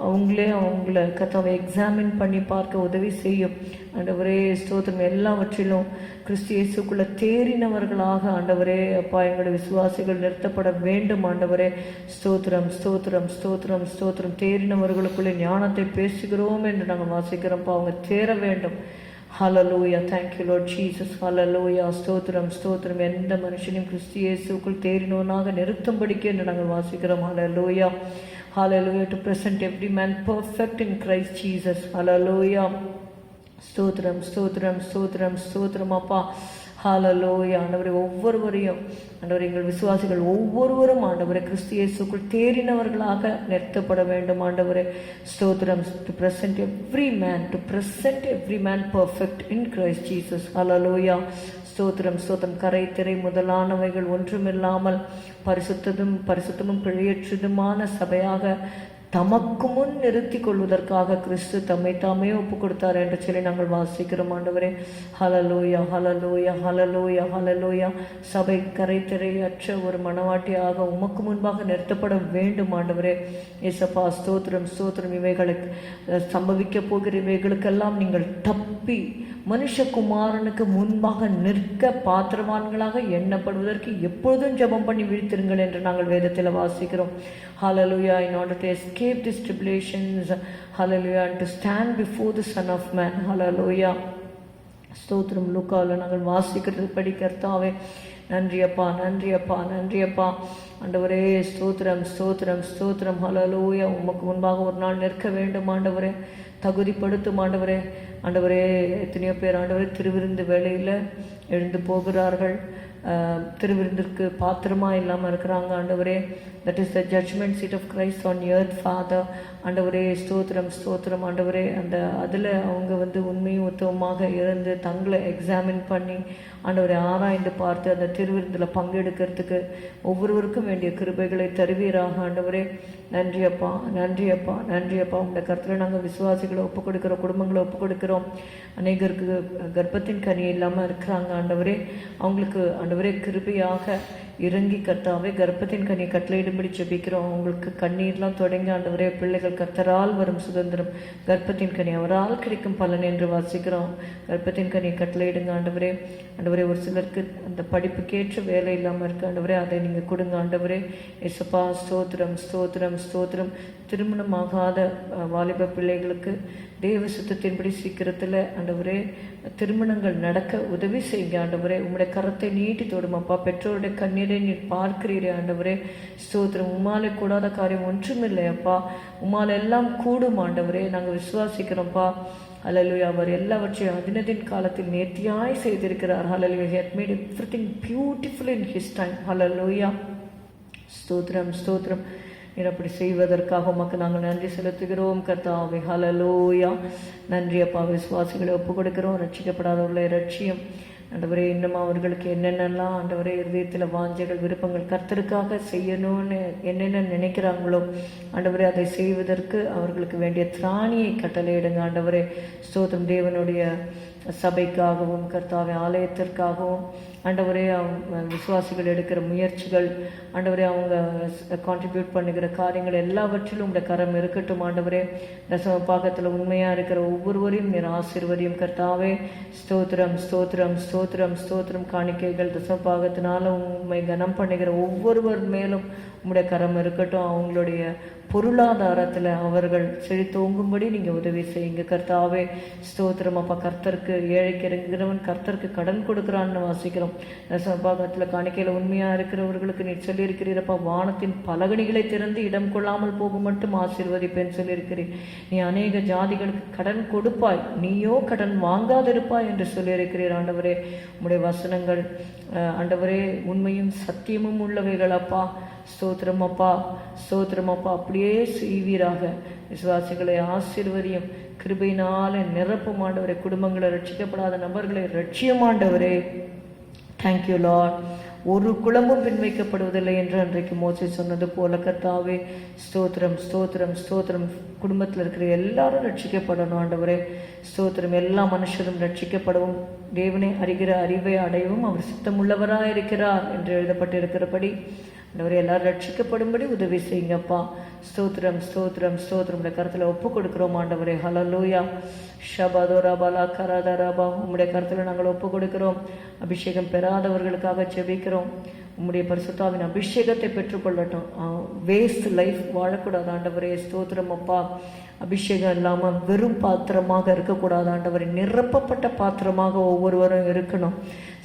Speaker 1: அவங்கள கர்த்தாவை எக்ஸாமின் பண்ணி பார்க்க உதவி செய்யும் ஆண்டவரே ஸ்தோத்திரம். எல்லாவற்றிலும் கிறிஸ்து இயேசுக்குள்ள தேறினவர்களாக ஆண்டவரே அப்பா எங்களுடைய விசுவாசிகள் நிறுத்தப்பட வேண்டும் ஆண்டவரே ஸ்தோத்திரம் ஸ்தோத்திரம் ஸ்தோத்திரம் ஸ்தோத்திரம். தேறினவர்களுக்குள்ளே ஞானத்தை பேசுகிறோம் என்று நாங்கள் வாசிக்கிறோம்ப்பா. அவங்க தேர வேண்டும். Hallelujah. Thank you Lord Jesus. Hallelujah. ஸ்தோத்திரம் ஸ்தோத்திரம். எந்த மனுஷனையும் கிறிஸ்து இயேசுக்குள் தேறினவனாக நிறுத்தும்படிக்கு என்று நாங்கள் வாசிக்கிறோம். Hallelujah. Hallelujah. To present every man perfect in Christ Jesus. Hallelujah. ஸ்தோத்திரம் ஸ்தோத்திரம் ஸ்தோத்திரம் ஸ்தோத்திரம் அப்பா. ஹல்லேலூயா. ஆண்டவரே ஒவ்வொருவரையும் ஆண்டவரே எங்கள் விசுவாசிகள் ஒவ்வொருவரும் ஆண்டவரே கிறிஸ்து இயேசுக்குள் தேறினவர்களாக நிறுத்தப்பட வேண்டும் ஆண்டவரே. ஸ்தோத்திரம். To present every man perfect in Christ Jesus. Hallelujah. ஸ்தோத்திரம் ஸ்தோத்திரம். கரை திரை முதலானவைகள் ஒன்றுமில்லாமல் பரிசுத்தமும் பிழையற்றதுமான சபையாக தமக்கு முன் நிறுத்தி கொள்வதற்காக கிறிஸ்து தம்மை தாமே ஒப்பு கொடுத்தார் என்று சொல்லி நாங்கள் வாசிக்கிறோம் ஆண்டவரே. ஹல்லேலூயா ஹல்லேலூயா ஹல்லேலூயா ஹல்லேலூயா. சபை கரைத்திரையற்ற ஒரு மணவாட்டியாக உமக்கு முன்பாக நிறுத்தப்பட வேண்டும் ஆண்டவரே. ஏசப்பா ஸ்தோத்திரம் ஸ்தோத்திரம். இவைகளுக்கு சம்பவிக்க போகிற இவைகளுக்கெல்லாம் நீங்கள் தப்பி மனுஷகுமாரனுக்கு முன்பாக நிற்க பாத்திரவான்களாக எண்ணப்படுவதற்கு எப்பொழுதும் ஜெபம் பண்ணி விழித்திருங்கள் என்று நாங்கள் வேதத்தில் வாசிக்கிறோம். Hallelujah. In order to escape these tribulations, hallelujah, and to stand before the Son of Man. Hallelujah. ஸ்தோத்திரம். லூக்காவில் நாங்கள் வாசிக்கிறது படி கர்த்தாவே நன்றியப்பா நன்றியப்பா நன்றியப்பா ஆண்டவரே. ஸ்தோத்திரம் ஸ்தோத்திரம் ஸ்தோத்திரம். ஹல்லேலூயா. உமக்கு முன்பாக ஒரு நாள் நிற்க வேண்டும் ஆண்டவரே. தகுதிப்படுத்தும் ஆண்டவரே. ஆண்டவரே எத்தனையோ பேர் ஆண்டவரே திருவிருந்து வேளையில் எழுந்து போகிறார்கள், திருவிருந்திற்கு பாத்திரமா இல்லாமல் இருக்கிறாங்க ஆண்டவரே. That is the judgement seat of Christ on earth Father. ஆண்டவரே ஸ்தோத்திரம் ஸ்தோத்திரம் ஆண்டவரே. அதில் அவங்க உண்மையும் உத்தவமாக இருந்து தங்களை எக்ஸாமின் பண்ணி ஆண்டவரை ஆராய்ந்து பார்த்து அந்த திருவிருந்தில் பங்கெடுக்கிறதுக்கு ஒவ்வொருவருக்கும் வேண்டிய கிருபைகளை தருவீராக ஆண்டவரே. நன்றியப்பா நன்றியப்பா நன்றியப்பா. உங்களுடைய கருத்தில் நாங்கள் விசுவாசிகளை ஒப்புக் கொடுக்கிறோம், குடும்பங்களை ஒப்புக் கொடுக்கிறோம். அநேகருக்கு கர்ப்பத்தின் கனி இல்லாமல் இருக்கிறாங்க ஆண்டவரே. அவங்களுக்கு ஆண்டவரே கிருபையாக இறங்கி கர்த்தாவே கர்ப்பத்தின் கனியை கட்டளையிடும்படி ஜெபிக்கிறோம். அவங்களுக்கு கண்ணீர்லாம் தொடங்கி ஆண்டவரே பிள்ளைகள் கர்த்தரால் வரும் சுதந்திரம், கர்ப்பத்தின் கனி அவரால் கிடைக்கும் பலன் என்று வாசிக்கிறோம். கர்ப்பத்தின் கனியை கட்டளையிடுங்க ஆண்டவரே. ஆண்டவரே ஒரு சிலருக்கு அந்த படிப்புக்கேற்ற வேலை இல்லாமல் இருக்கு ஆண்டவரே, அதை நீங்கள் கொடுங்க ஆண்டவரே. ஏசப்பா ஸ்தோத்திரம் ஸ்தோத்திரம் ஸ்தோத்திரம். திருமணமாகாத வாலிப பிள்ளைகளுக்கு தேவ சுத்தத்தின்படி சீக்கிரத்தில் ஆண்டவரே திருமணங்கள் நடக்க உதவி செய்யுங்க ஆண்டவரே. உம்முடைய கரத்தை நீட்டி தொடுமாப்பா. பெற்றோருடைய கண்ணீரை நீர் பார்க்கிறீரே ஆண்டவரே. ஸ்தோத்திரம். உம்மாலே கூடாத காரியம் ஒன்றுமில்லை அப்பா. உம்மால் எல்லாம் கூடும் ஆண்டவரே. நாங்கள் விசுவாசிக்கிறோம்ப்பா. ஹல்லேலூயா. அவர் எல்லாவற்றையும் அதினதின் காலத்தில் நேர்த்தியாய் செய்திருக்கிறார். ஹல்லேலூயா. He had made everything beautiful in his time. ஹல்லேலூயா. ஸ்தோத்திரம் ஸ்தோத்திரம். அப்படி செய்வதற்காக உமக்கு நாங்கள் நன்றி செலுத்துகிறோம் கர்த்தாவே. ஹல்லேலூயா. நன்றி அப்பா. விசுவாசிகளை ஒப்புக் கொடுக்கிறோம். ரட்சிக்கப்படாதவர்களை ரட்சியம் ஆண்டவரே. இன்னும் அவர்களுக்கு என்னென்னலாம் ஆண்டவரே இருதயத்தில் வாஞ்சைகள் விருப்பங்கள் கர்த்தருக்காக செய்யணும்னு என்னென்ன நினைக்கிறாங்களோ ஆண்டவரே அதை செய்வதற்கு அவர்களுக்கு வேண்டிய திராணியை கட்டளையிடுங்க ஆண்டவரே. ஸ்தோத்திரம். தேவனுடைய சபைக்காகவும் கர்த்தாவே ஆலயத்திற்காகவும் ஆண்டவரே விசுவாசிகள் எடுக்கிற முயற்சிகள் ஆண்டவரே அவங்க கான்ட்ரிபியூட் பண்ணுகிற காரியங்கள் எல்லாவற்றிலும் உடைய கரம் இருக்கட்டும் ஆண்டவரே. தசம பாகத்தில் உண்மையாக இருக்கிற ஒவ்வொருவரையும் நீர் ஆசீர்வதியும் கர்த்தாவே. ஸ்தோத்திரம் ஸ்தோத்திரம் ஸ்தோத்திரம் ஸ்தோத்திரம். காணிக்கைகள் தசம பாகத்தினால உண்மை கனம் பண்ணுகிற ஒவ்வொருவர் மேலும் உம்முடைய கரம் இருக்கட்டும். அவங்களுடைய பொருளாதாரத்தில் அவர்கள் செழித்தோங்கும்படி நீங்கள் உதவி செய்யுங்க கர்த்தாவே. ஸ்தோத்திரம் அப்பா. கர்த்தருக்கு ஏழைக்கு இறங்குகிறவன் கர்த்தருக்கு கடன் கொடுக்குறான்னு வாசிக்கிறோம். பாகத்தில் காணிக்கையில் உண்மையாக இருக்கிறவர்களுக்கு நீ சொல்லியிருக்கிறீரப்பா. வானத்தின் பலகணிகளை திறந்து இடம் கொள்ளாமல் போக மட்டும் ஆசீர்வதிப்பேன்னு சொல்லியிருக்கிறீர். நீ அநேக ஜாதிகளுக்கு கடன் கொடுப்பாய், நீயோ கடன் வாங்காதிருப்பாய் என்று சொல்லியிருக்கிறீர் ஆண்டவரே. உம்முடைய வசனங்கள் ஆண்டவரே உண்மையும் சத்தியமும் உள்ளவைகள் அப்பா. ஸ்தோத்திரம் அப்பா ஸ்தோத்திரம் அப்பா. அப்படியே செய்வீராக. விசுவாசிகளை ஆசீர்வதியும் கிருபையினால நிரப்பும் ஆண்டவரே. குடும்பங்களை ரட்சிக்கப்படாத நபர்களை ரட்சியமாண்டவரே. Thank you Lord. ஒரு குளமும் பின்வைக்கப்படுவதில்லை என்று அன்றைக்கு மோசே சொன்னது போல கர்த்தாவே. ஸ்தோத்திரம் ஸ்தோத்திரம் ஸ்தோத்திரம். குடும்பத்தில் இருக்கிற எல்லாரும் ரட்சிக்கப்படணும் ஆண்டவரே. ஸ்தோத்திரம். எல்லா மனுஷரும் ரட்சிக்கப்படவும் தேவனை அறிகிற அறிவை அடையவும் அவர் சித்தமுள்ளவராக இருக்கிறார் என்று எழுதப்பட்டிருக்கிறபடி ஆண்டவரே எல்லாரும் ரட்சிக்கப்படும்படி உதவி செய்யுங்கப்பா. ஸ்தோத்திரம் ஸ்தோத்திரம் ஸ்தோத்திரம். உடைய கருத்தில் ஒப்பு கொடுக்கிறோம் ஆண்டவரே. ஹல்லேலூயா. ஷபாதோரா பாலா கராதராபா. உம்முடைய கருத்தில் நாங்கள் ஒப்பு கொடுக்கிறோம். அபிஷேகம் பெறாதவர்களுக்காக ஜெபிக்கிறோம். உம்முடைய பரிசுத்தாவின் அபிஷேகத்தை பெற்றுக்கொள்ளட்டும். வேஸ்ட் லைஃப் வாழக்கூடாது ஆண்டவரே. ஸ்தோத்திரம் அப்பா. அபிஷேகம் இல்லாமல் வெறும் பாத்திரமாக இருக்கக்கூடாது ஆண்டவரே. நிரப்பப்பட்ட பாத்திரமாக ஒவ்வொருவரும் இருக்கணும்.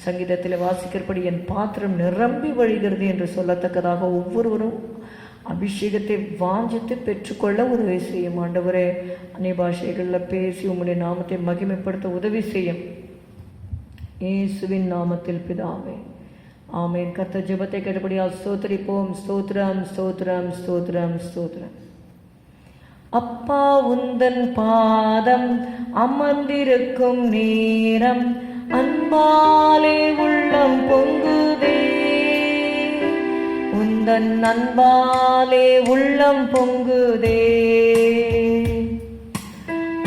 Speaker 1: சங்கீதத்தில் வாசிக்கிறபடி என் பாத்திரம் நிரம்பி வழிகிறது என்று சொல்லத்தக்கதாக ஒவ்வொருவரும் அபிஷேகத்தை வாஞ்சித்து பெற்றுக்கொள்ள உதவி செய்யும் ஆண்டவரே. அந்நிய பாஷைகளில் பேசி உம்முடைய நாமத்தை மகிமைப்படுத்த உதவி செய்யும். இயேசுவின் நாமத்தில் பிதாவே, ஆமென். கர்த்தர் ஜெபத்தை கேட்டபடியால் ஸ்தோத்திரிப்போம். ஸ்தோத்திரம், ஸ்தோத்திரம், ஸ்தோத்திரம், ஸ்தோத்திரம். அப்பா உந்தன் பாதம் அமர்ந்திருக்கும் நேரம் அன்பாலே உள்ளம் பொங்குதே, உந்தன் அன்பாலே உள்ளம் பொங்குதே.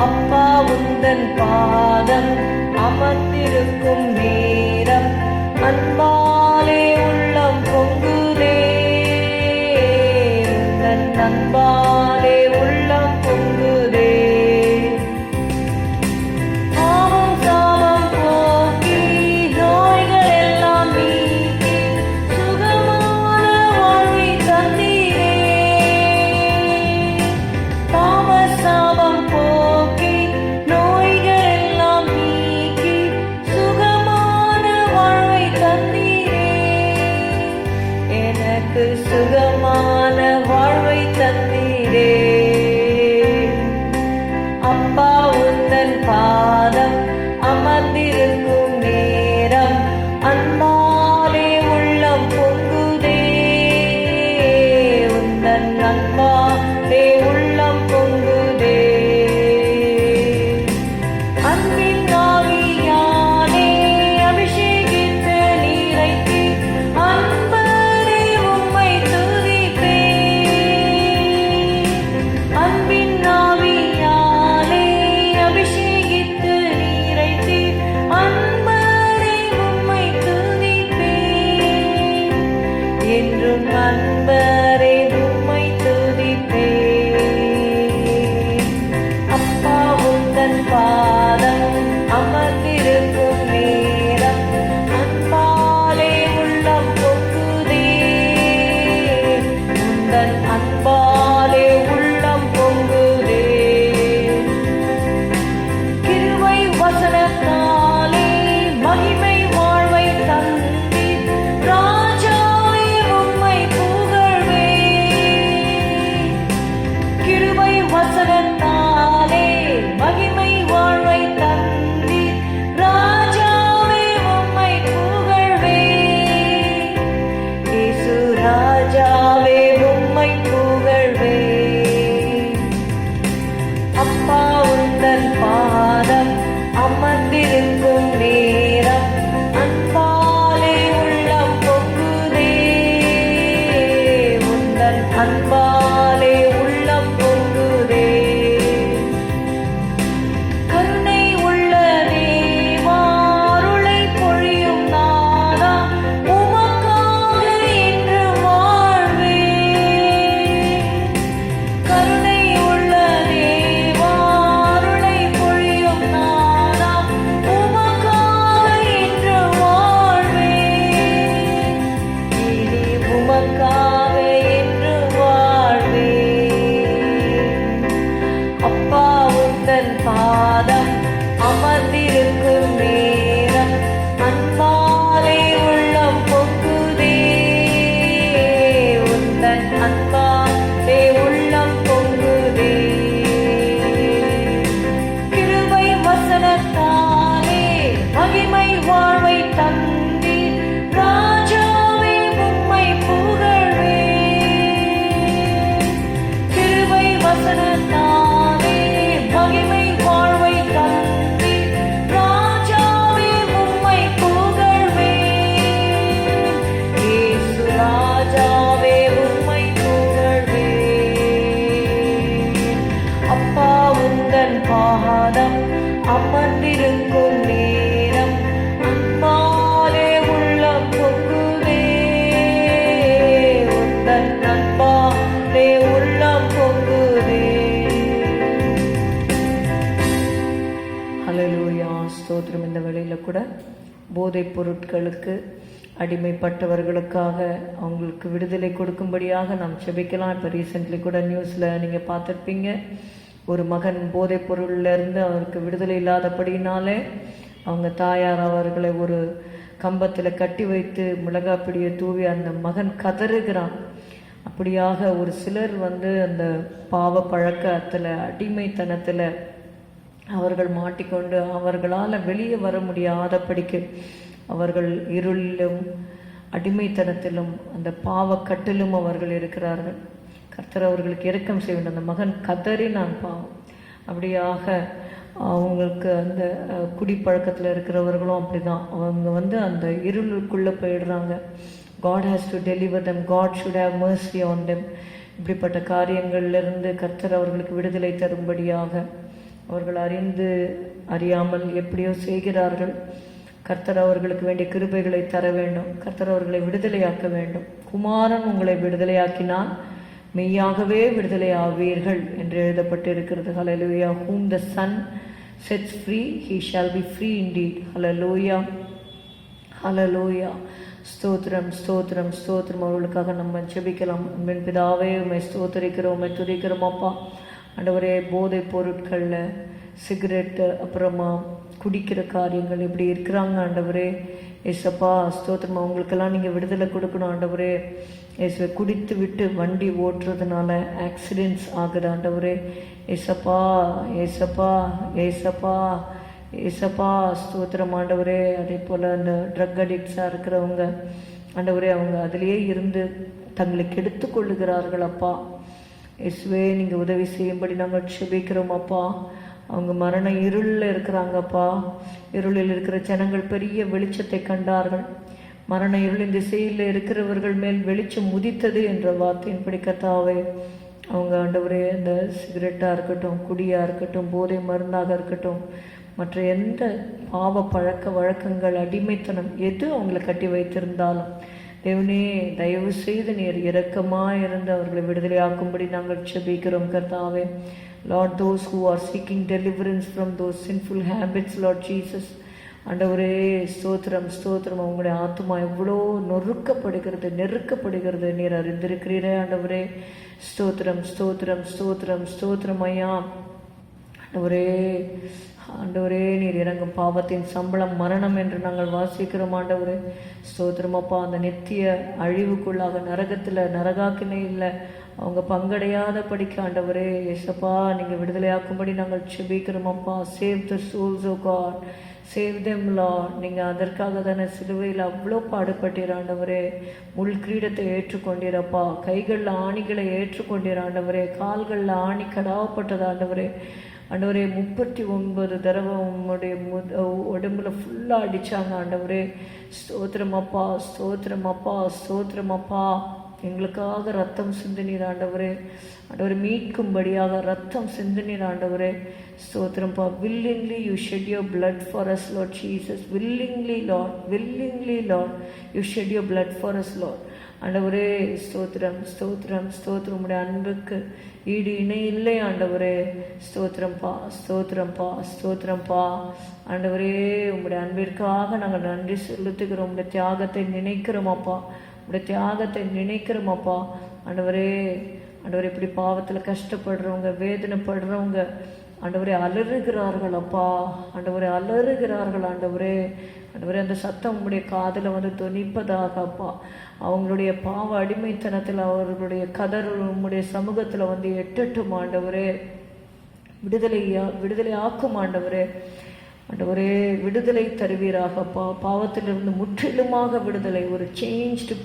Speaker 1: அப்பா உந்தன் பாதம் அமர்ந்திருக்கும் நேரம் அன்பாலே உள்ளம் பொங்குதே, உந்தன் அன்பாலே உள்ளம் பொங்குதே. பாவம் சாபம் போக்கி நோய்கள் எல்லாம் நீக்கி சுகமான வாழ்வை தந்தீரே. பாவ சாபம் போக்கி நோய்கள் எல்லாம் நீக்கி சுகமான வாழ்வை தந்தீரே. எனக்கு சுகமான வாழ்வை தந்தீரே. அப்பா உந்தன் பாதம் அமர்ந்திருக்கும் நேரம் அன்பாலே உள்ளம் பொங்குதே, உந்தன் அன்பாலே உள்ளம் பொங்குதே. அன்பின் ஆவியாலே அபிஷேகித்த நீரைக்கு அன்பரே உம்மை துதிப்பேன். அன்பின் ஆவியாலே அபிஷேகித்து நீரைக்கு அன்பரே உம்மை துதிப்பேன். என்றும் அன்பரே உம்மை துதிப்பேன். அப்பா உந்தன் பாதம் அமர்ந்திருக்கும் நேரம் அன்பாலே உள்ளம் பொங்குதே, உந்தன் அன்பாலே உள்ளம் பொங்குதே. கிருபை வசனத்தாலே மகிமை வாழ்வை தந்தீர், ராஜாவே உம்மை புகழ்வேன். கிருபை வசனத்தாலே மகிமை வாழ்வை தந்தீர், ராஜாவே உம்மை புகழ்வேன். இயேசு ராஜாவே உம்மை புகழ்வேன். அப்பா உந்தன் பாதம் அமர்ந்திருக்கும் நேரம் அன்பாலே உள்ளம் பொங்குதே, உந்தன் அன்பாலே உள்ளம் பொங்குதே. கருணை உள்ள தேவா, அருளை பொழியும் நாதா, உமக்காக என்று வாழ்வேன். கருணை உள்ள தேவா, அருளை பொழியும் நாதா, உமக்காக என்று வாழ்வேன். இனி உமக்காக என்று வாழ்வேன். அப்பா உந்தன் பாதம் அமர்ந்திருக்கும் நேரம் அன்பாலே உள்ளம் பொங்குதே, உந்தன் அன்பாலே உள்ளம் பொங்குதே. கிருபை வசனத்தாலே மகிமை வாழ்வை தந்தீர், ராஜாவே உம்மை புகழ்வேன். கிருபை வசனத்தாலே மகிமை வாழ்வை தந்தீர், ராஜாவே உம்மை புகழ்வேன். இயேசு ராஜாவே உம்மை புகழ்வேன். அப்பா உந்தன் பாதம் அமர்ந்திருக்கும் நேரம் அன்பாலே உள்ளம் பொங்குதே, உந்தன் அன்பாலே உள்ளம் பொங்குதே. ஹல்லேலூயா, ஸ்தோத்திரம். இந்த வேளையில கூட போதைப் பொருட்களுக்கு அடிமைப்பட்டவர்களுக்காக அவங்களுக்கு விடுதலை கொடுக்கும்படியாக நாம் செபிக்கலாம். இப்போ ரீசெண்ட்லி கூட நியூஸில் நீங்கள் பார்த்துருப்பீங்க, ஒரு மகன் போதைப் பொருள்லேருந்து அவருக்கு விடுதலை இல்லாதபடினாலே அவங்க தாயார் அவர்களை ஒரு கம்பத்தில் கட்டி வைத்து மிளகாப்பிடியை தூவி அந்த மகன் கதறுகிறான். அப்படியாக ஒரு சிலர் அந்த பாவ பழக்கத்தில் அடிமைத்தனத்தில் அவர்கள் மாட்டிக்கொண்டு அவர்களால் வெளியே வர முடியாதபடிக்கு அவர்கள் இருளிலும் அடிமைத்தனத்திலும் அந்த பாவக்கட்டிலும் அவர்கள் இருக்கிறார்கள். கர்த்தர் அவர்களுக்கு இரக்கம் செய்ய வேண்டும். அந்த மகன் கதறினான் பாவம். அப்படியாக அவங்களுக்கு அந்த குடிப்பழக்கத்தில் இருக்கிறவர்களும் அப்படிதான். அவங்க அந்த இருளுக்குள்ளே போயிடுறாங்க. God has to deliver them. God should have mercy on them. இப்படிப்பட்ட காரியங்களிலிருந்து கர்த்தர் அவர்களுக்கு விடுதலை தரும்படியாக அவர்கள் அறிந்து அறியாமல் எப்படியோ செய்கிறார்கள். கர்த்தர் அவர்களுக்கு வேண்டிய கிருபைகளை தர வேண்டும். கர்த்தர் அவர்களை விடுதலையாக்க வேண்டும். குமாரன் உங்களை விடுதலையாக்கினால் மெய்யாகவே விடுதலை ஆவீர்கள் என்று எழுதப்பட்டு இருக்கிறது. ஹல்லேலூயா. whom the son sets free he shall be free indeed. ஹல்லேலூயா, ஹல்லேலூயா. ஸ்தோத்திரம், ஸ்தோத்திரம், ஸ்தோத்திரம். அவர்களுக்காக நம்ம ஜெபிக்கலாம். அன்பின் பிதாவே, உம்மை ஸ்தோத்திரிக்கிறோம், உம்மை துதிக்கிறோம் அப்பா. ஆண்டவரே, போதை பொருட்களில் சிகரெட்டு அப்புறமா குடிக்கிற காரியங்கள் இப்படி இருக்கிறாங்க ஆண்டவரே. ஏசப்பா ஸ்தோத்திரம். அவங்களுக்கெல்லாம் நீங்கள் விடுதலை கொடுக்கணும் ஆண்டவரே. ஏசுவை குடித்து விட்டு வண்டி ஓட்டுறதுனால ஆக்சிடென்ட்ஸ் ஆகுது ஆண்டவரே. ஏசப்பா, ஏசப்பா, ஏசப்பா, ஏசப்பா ஸ்தோத்திரம் ஆண்டவரே. அதே போல் அந்த ட்ரக் அடிக்ட்ஸாக இருக்கிறவங்க ஆண்டவரே, அவங்க அதிலேயே இருந்து தங்களை கெடுத்து கொள்ளுகிறார்கள் அப்பா. இயேசுவே, நீங்கள் உதவி செய்யும்படி நாங்கள் செபிக்கிறோம் அப்பா. அவங்க மரண இருளில் இருக்கிறாங்கப்பா. இருளில் இருக்கிற ஜனங்கள் பெரிய வெளிச்சத்தை கண்டார்கள். மரண இருளின் திசையில் இருக்கிறவர்கள் மேல் வெளிச்சம் உதித்தது என்ற வார்த்தையின்படி கர்த்தாவே, அவங்க ஆண்டவரே அந்த சிகரெட்டாக இருக்கட்டும், குடியாக இருக்கட்டும், போதை மருந்தாக இருக்கட்டும், மற்ற எந்த பாவ பழக்க வழக்கங்கள், அடிமைத்தனம் எது அவங்களை கட்டி வைத்திருந்தாலும் தேவனே, தயவு செய்து நீர் இரக்கமாக இருந்து அவர்களை விடுதலையாக்கும்படி நாங்கள் செபிக்கிறோம் கர்த்தாவே. Lord, those who are seeking deliverance from those sinful habits, Lord Jesus, ஆண்டவரே ஸ்தோத்திரம், ஸ்தோத்திரம். அவங்களுடைய ஆத்மா எவ்வளோ நொறுக்கப்படுகிறது, நெருக்கப்படுகிறது நீர் அறிந்திருக்கிறீரே ஆண்டவரே. ஸ்தோத்திரம், ஸ்தோத்திரம், ஸ்தோத்திரம், ஸ்தோத்திரம் ஐயா. ஆண்டவரே, ஆண்டவரே, நீர் இறங்கும். பாவத்தின் சம்பளம் மரணம் என்று நாங்கள் வாசிக்கிறோம் ஆண்டவரே. ஸ்தோத்திரமப்பா. அந்த நித்திய அழிவுக்குள்ளாக நரகத்தில், நரகாக்கினையில் அவங்க பங்கடையாத படிக்க ஆண்டவரே ஏசப்பா, நீங்கள் விடுதலையாக்கும்படி நாங்கள் செபிக்கிறோம் அப்பா. Save the souls O God, save them Lord. நீங்கள் அதற்காக தானே சிலுவையில் அவ்வளோ பாடுபட்டீர் ஆண்டவரே. முள் கிரீடத்தை ஏற்றுக்கொண்டீரப்பா. கைகளில் ஆணிகளை ஏற்றுக்கொண்டீர் ஆண்டவரே. கால்களில் ஆணி கடாவப்பட்டது ஆண்டவரே. ஆண்டவரே, 39 தடவை உங்களுடைய உடம்புல ஃபுல்லாக அடித்தாங்க ஆண்டவரே. ஸ்தோத்திரமப்பா, ஸ்தோத்திரமப்பா, ஸ்தோத்திரமப்பா. எங்களுக்காக ரத்தம் சிந்தினீர் ஆண்டவரே. ஆண்டவரை மீட்கும்படியாக ரத்தம் சிந்தினீர் ஆண்டவரே. ஸ்தோத்திரம்பா. willingly you shed your blood for us, Lord Jesus. willingly Lord, willingly Lord, you shed your blood for us, Lord. ஆண்டவரே ஸ்தோத்திரம், ஸ்தோத்திரம், ஸ்தோத்திரம். உடைய அன்புக்கு ஈடு இணை இல்லை ஆண்டவரே. ஸ்தோத்திரம்பா, ஸ்தோத்திரம்பா, ஸ்தோத்திரம்பா. ஆண்டவரே, உங்களுடைய அன்பிற்காக நாங்கள் நன்றி செலுத்துகிறோம். உடைய தியாகத்தை நினைக்கிறோம் அப்பா. உடைய தியாகத்தை நினைக்கிறோம் அப்பா. ஆண்டவரே, ஆண்டவரே, இப்படி பாவத்தில் கஷ்டப்படுறவங்க, வேதனைப்படுறவங்க ஆண்டவரே அலறுகிறார்கள் அப்பா. ஆண்டவரே அலறுகிறார்கள் ஆண்டவரே. ஆண்டவரே, அந்த சத்தம் உங்களுடைய காதில் தொனிப்பதாக அப்பா. அவங்களுடைய பாவ அடிமைத்தனத்தில் அவர்களுடைய கதறல் உங்களுடைய சமூகத்தில் எட்டட்டும் ஆண்டவரே. விடுதலை ஆக்கும் ஆண்டவரே. ஆண்டவரே, விடுதலை தருவீராகப்பா. பாவத்திலிருந்து முற்றிலுமாக விடுதலை, ஒரு சேஞ்ச்டு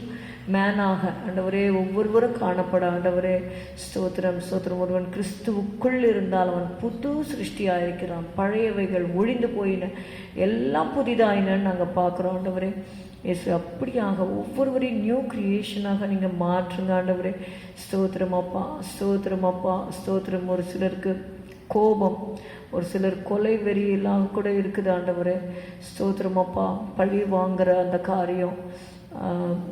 Speaker 1: மேனாக ஆண்டவரே ஒவ்வொருவரும் காணப்பட ஆண்டவரே. ஸ்தோத்திரம், ஸ்தோத்திரம். ஒருவன் கிறிஸ்துவுக்குள் இருந்தால் அவன் புது சிருஷ்டியாக இருக்கிறான். பழையவைகள் ஒழிந்து போயின, எல்லாம் புதிதாயினன்னு நாங்கள் பார்க்குறோம் ஆண்டவரே. இயேசு அப்படியாக ஒவ்வொருவரையும் நியூ கிரியேஷனாக நீங்கள் மாற்றுங்க ஆண்டவரே. ஸ்தோத்திரம் அப்பா, ஸ்தோத்திரம் அப்பா, ஸ்தோத்திரம். ஒரு சிலருக்கு கோபம், ஒரு சிலர் கொலை வெறியெல்லாம் கூட இருக்குது ஆண்டவரே. ஸ்தோத்திரம் அப்பா. பழி வாங்குற அந்த காரியம்,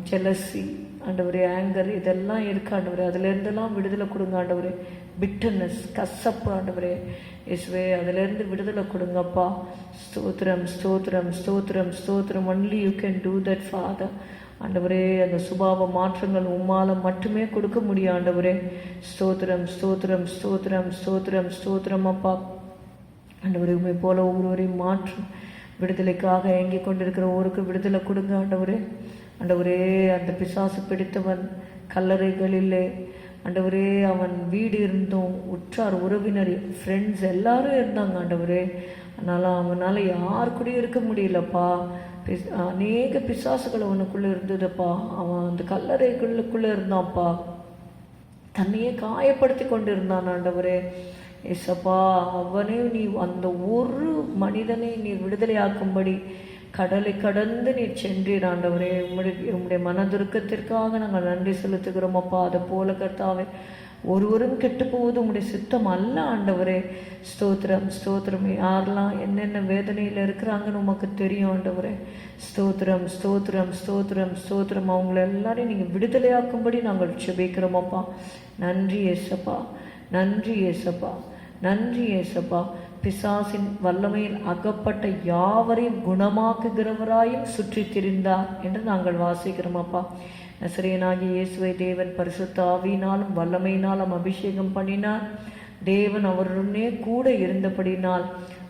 Speaker 1: ஜெலசி ஆண்டவரே, ஆங்கர், இதெல்லாம் இருக்கு ஆண்டவரே. அதிலேருந்தெல்லாம் விடுதலை கொடுங்க ஆண்டவரே. பிட்டர்னஸ், கசப்பு ஆண்டவரே இயேசுவே, அதிலேருந்து விடுதலை கொடுங்கப்பா. ஸ்தோத்திரம், ஸ்தோத்திரம், ஸ்தோத்திரம், ஸ்தோத்திரம். Only you can do that father. ஆண்டவரே, அந்த சுபாவ மாற்றங்கள் உம்மால மட்டுமே கொடுக்க முடியும் ஆண்டவரே. ஸ்தோத்திரம், ஸ்தோத்திரம், ஸ்தோத்திரம், ஸ்தோத்திரம், ஸ்தோத்திரம் அப்பா. ஆண்டவரே, உண்மை போல ஒவ்வொருவரையும் மாற்றும். விடுதலைக்காக ஏங்கி கொண்டிருக்கிற ஒருக்கு விடுதலை கொடுங்க ஆண்டவரே. ஆண்டவரே, அந்த பிசாசு பிடித்தவன் கல்லறைகளிலே ஆண்டவரே அவன் வீடு இருந்தும் உற்றார் உறவினர் ஃப்ரெண்ட்ஸ் எல்லாரும் இருந்தாங்க ஆண்டவரே. அதனால் அவனால் யார் கூடயும் இருக்க முடியலப்பா. அநேக பிசாசுகள் அவனுக்குள்ளே இருந்ததுப்பா. அவன் அந்த கல்லறைகளுக்குள்ளே இருந்தான்ப்பா. தன்னையே காயப்படுத்தி கொண்டு இருந்தான் ஆண்டவரே. ஏசப்பா, அவனே நீ அந்த ஒரு மனிதனை நீ விடுதலையாக்கும்படி கடலை கடந்து நீ சென்றீர் ஆண்டவரே. உம்முடைய மனதுருக்கத்திற்காக நாங்கள் நன்றி செலுத்துகிறோம் அப்பா. அதை போல கர்த்தாவே, ஒருவரும் கெட்டு போவது உம்முடைய சித்தம் அல்ல ஆண்டவரே. ஸ்தோத்திரம் ஸ்தோத்திரம். யாரெல்லாம் என்னென்ன வேதனையில் இருக்கிறாங்கன்னு உமக்கு தெரியும் ஆண்டவரே. ஸ்தோத்திரம் ஸ்தோத்திரம் ஸ்தோத்திரம் ஸ்தோத்திரம். அவங்கள எல்லாரையும் நீங்கள் விடுதலையாக்கும்படி நாங்கள் செபிக்கிறோம் அப்பா. நன்றி ஏசப்பா, நன்றி ஏசப்பா, நன்றி ஏசப்பா. பிசாசின் வல்லமையில் அகப்பட்ட யாவரையும் குணமாக்குகிறவராயும் சுற்றி திரிந்தார் என்று நாங்கள் வாசிக்கிறோம் அப்பா. நசரேயனாகிய இயேசுவை தேவன் பரிசுத்த ஆவியினாலும் வல்லமையினாலும் அபிஷேகம் பண்ணினார். தேவன் அவருடனே கூட இருந்தபடினால்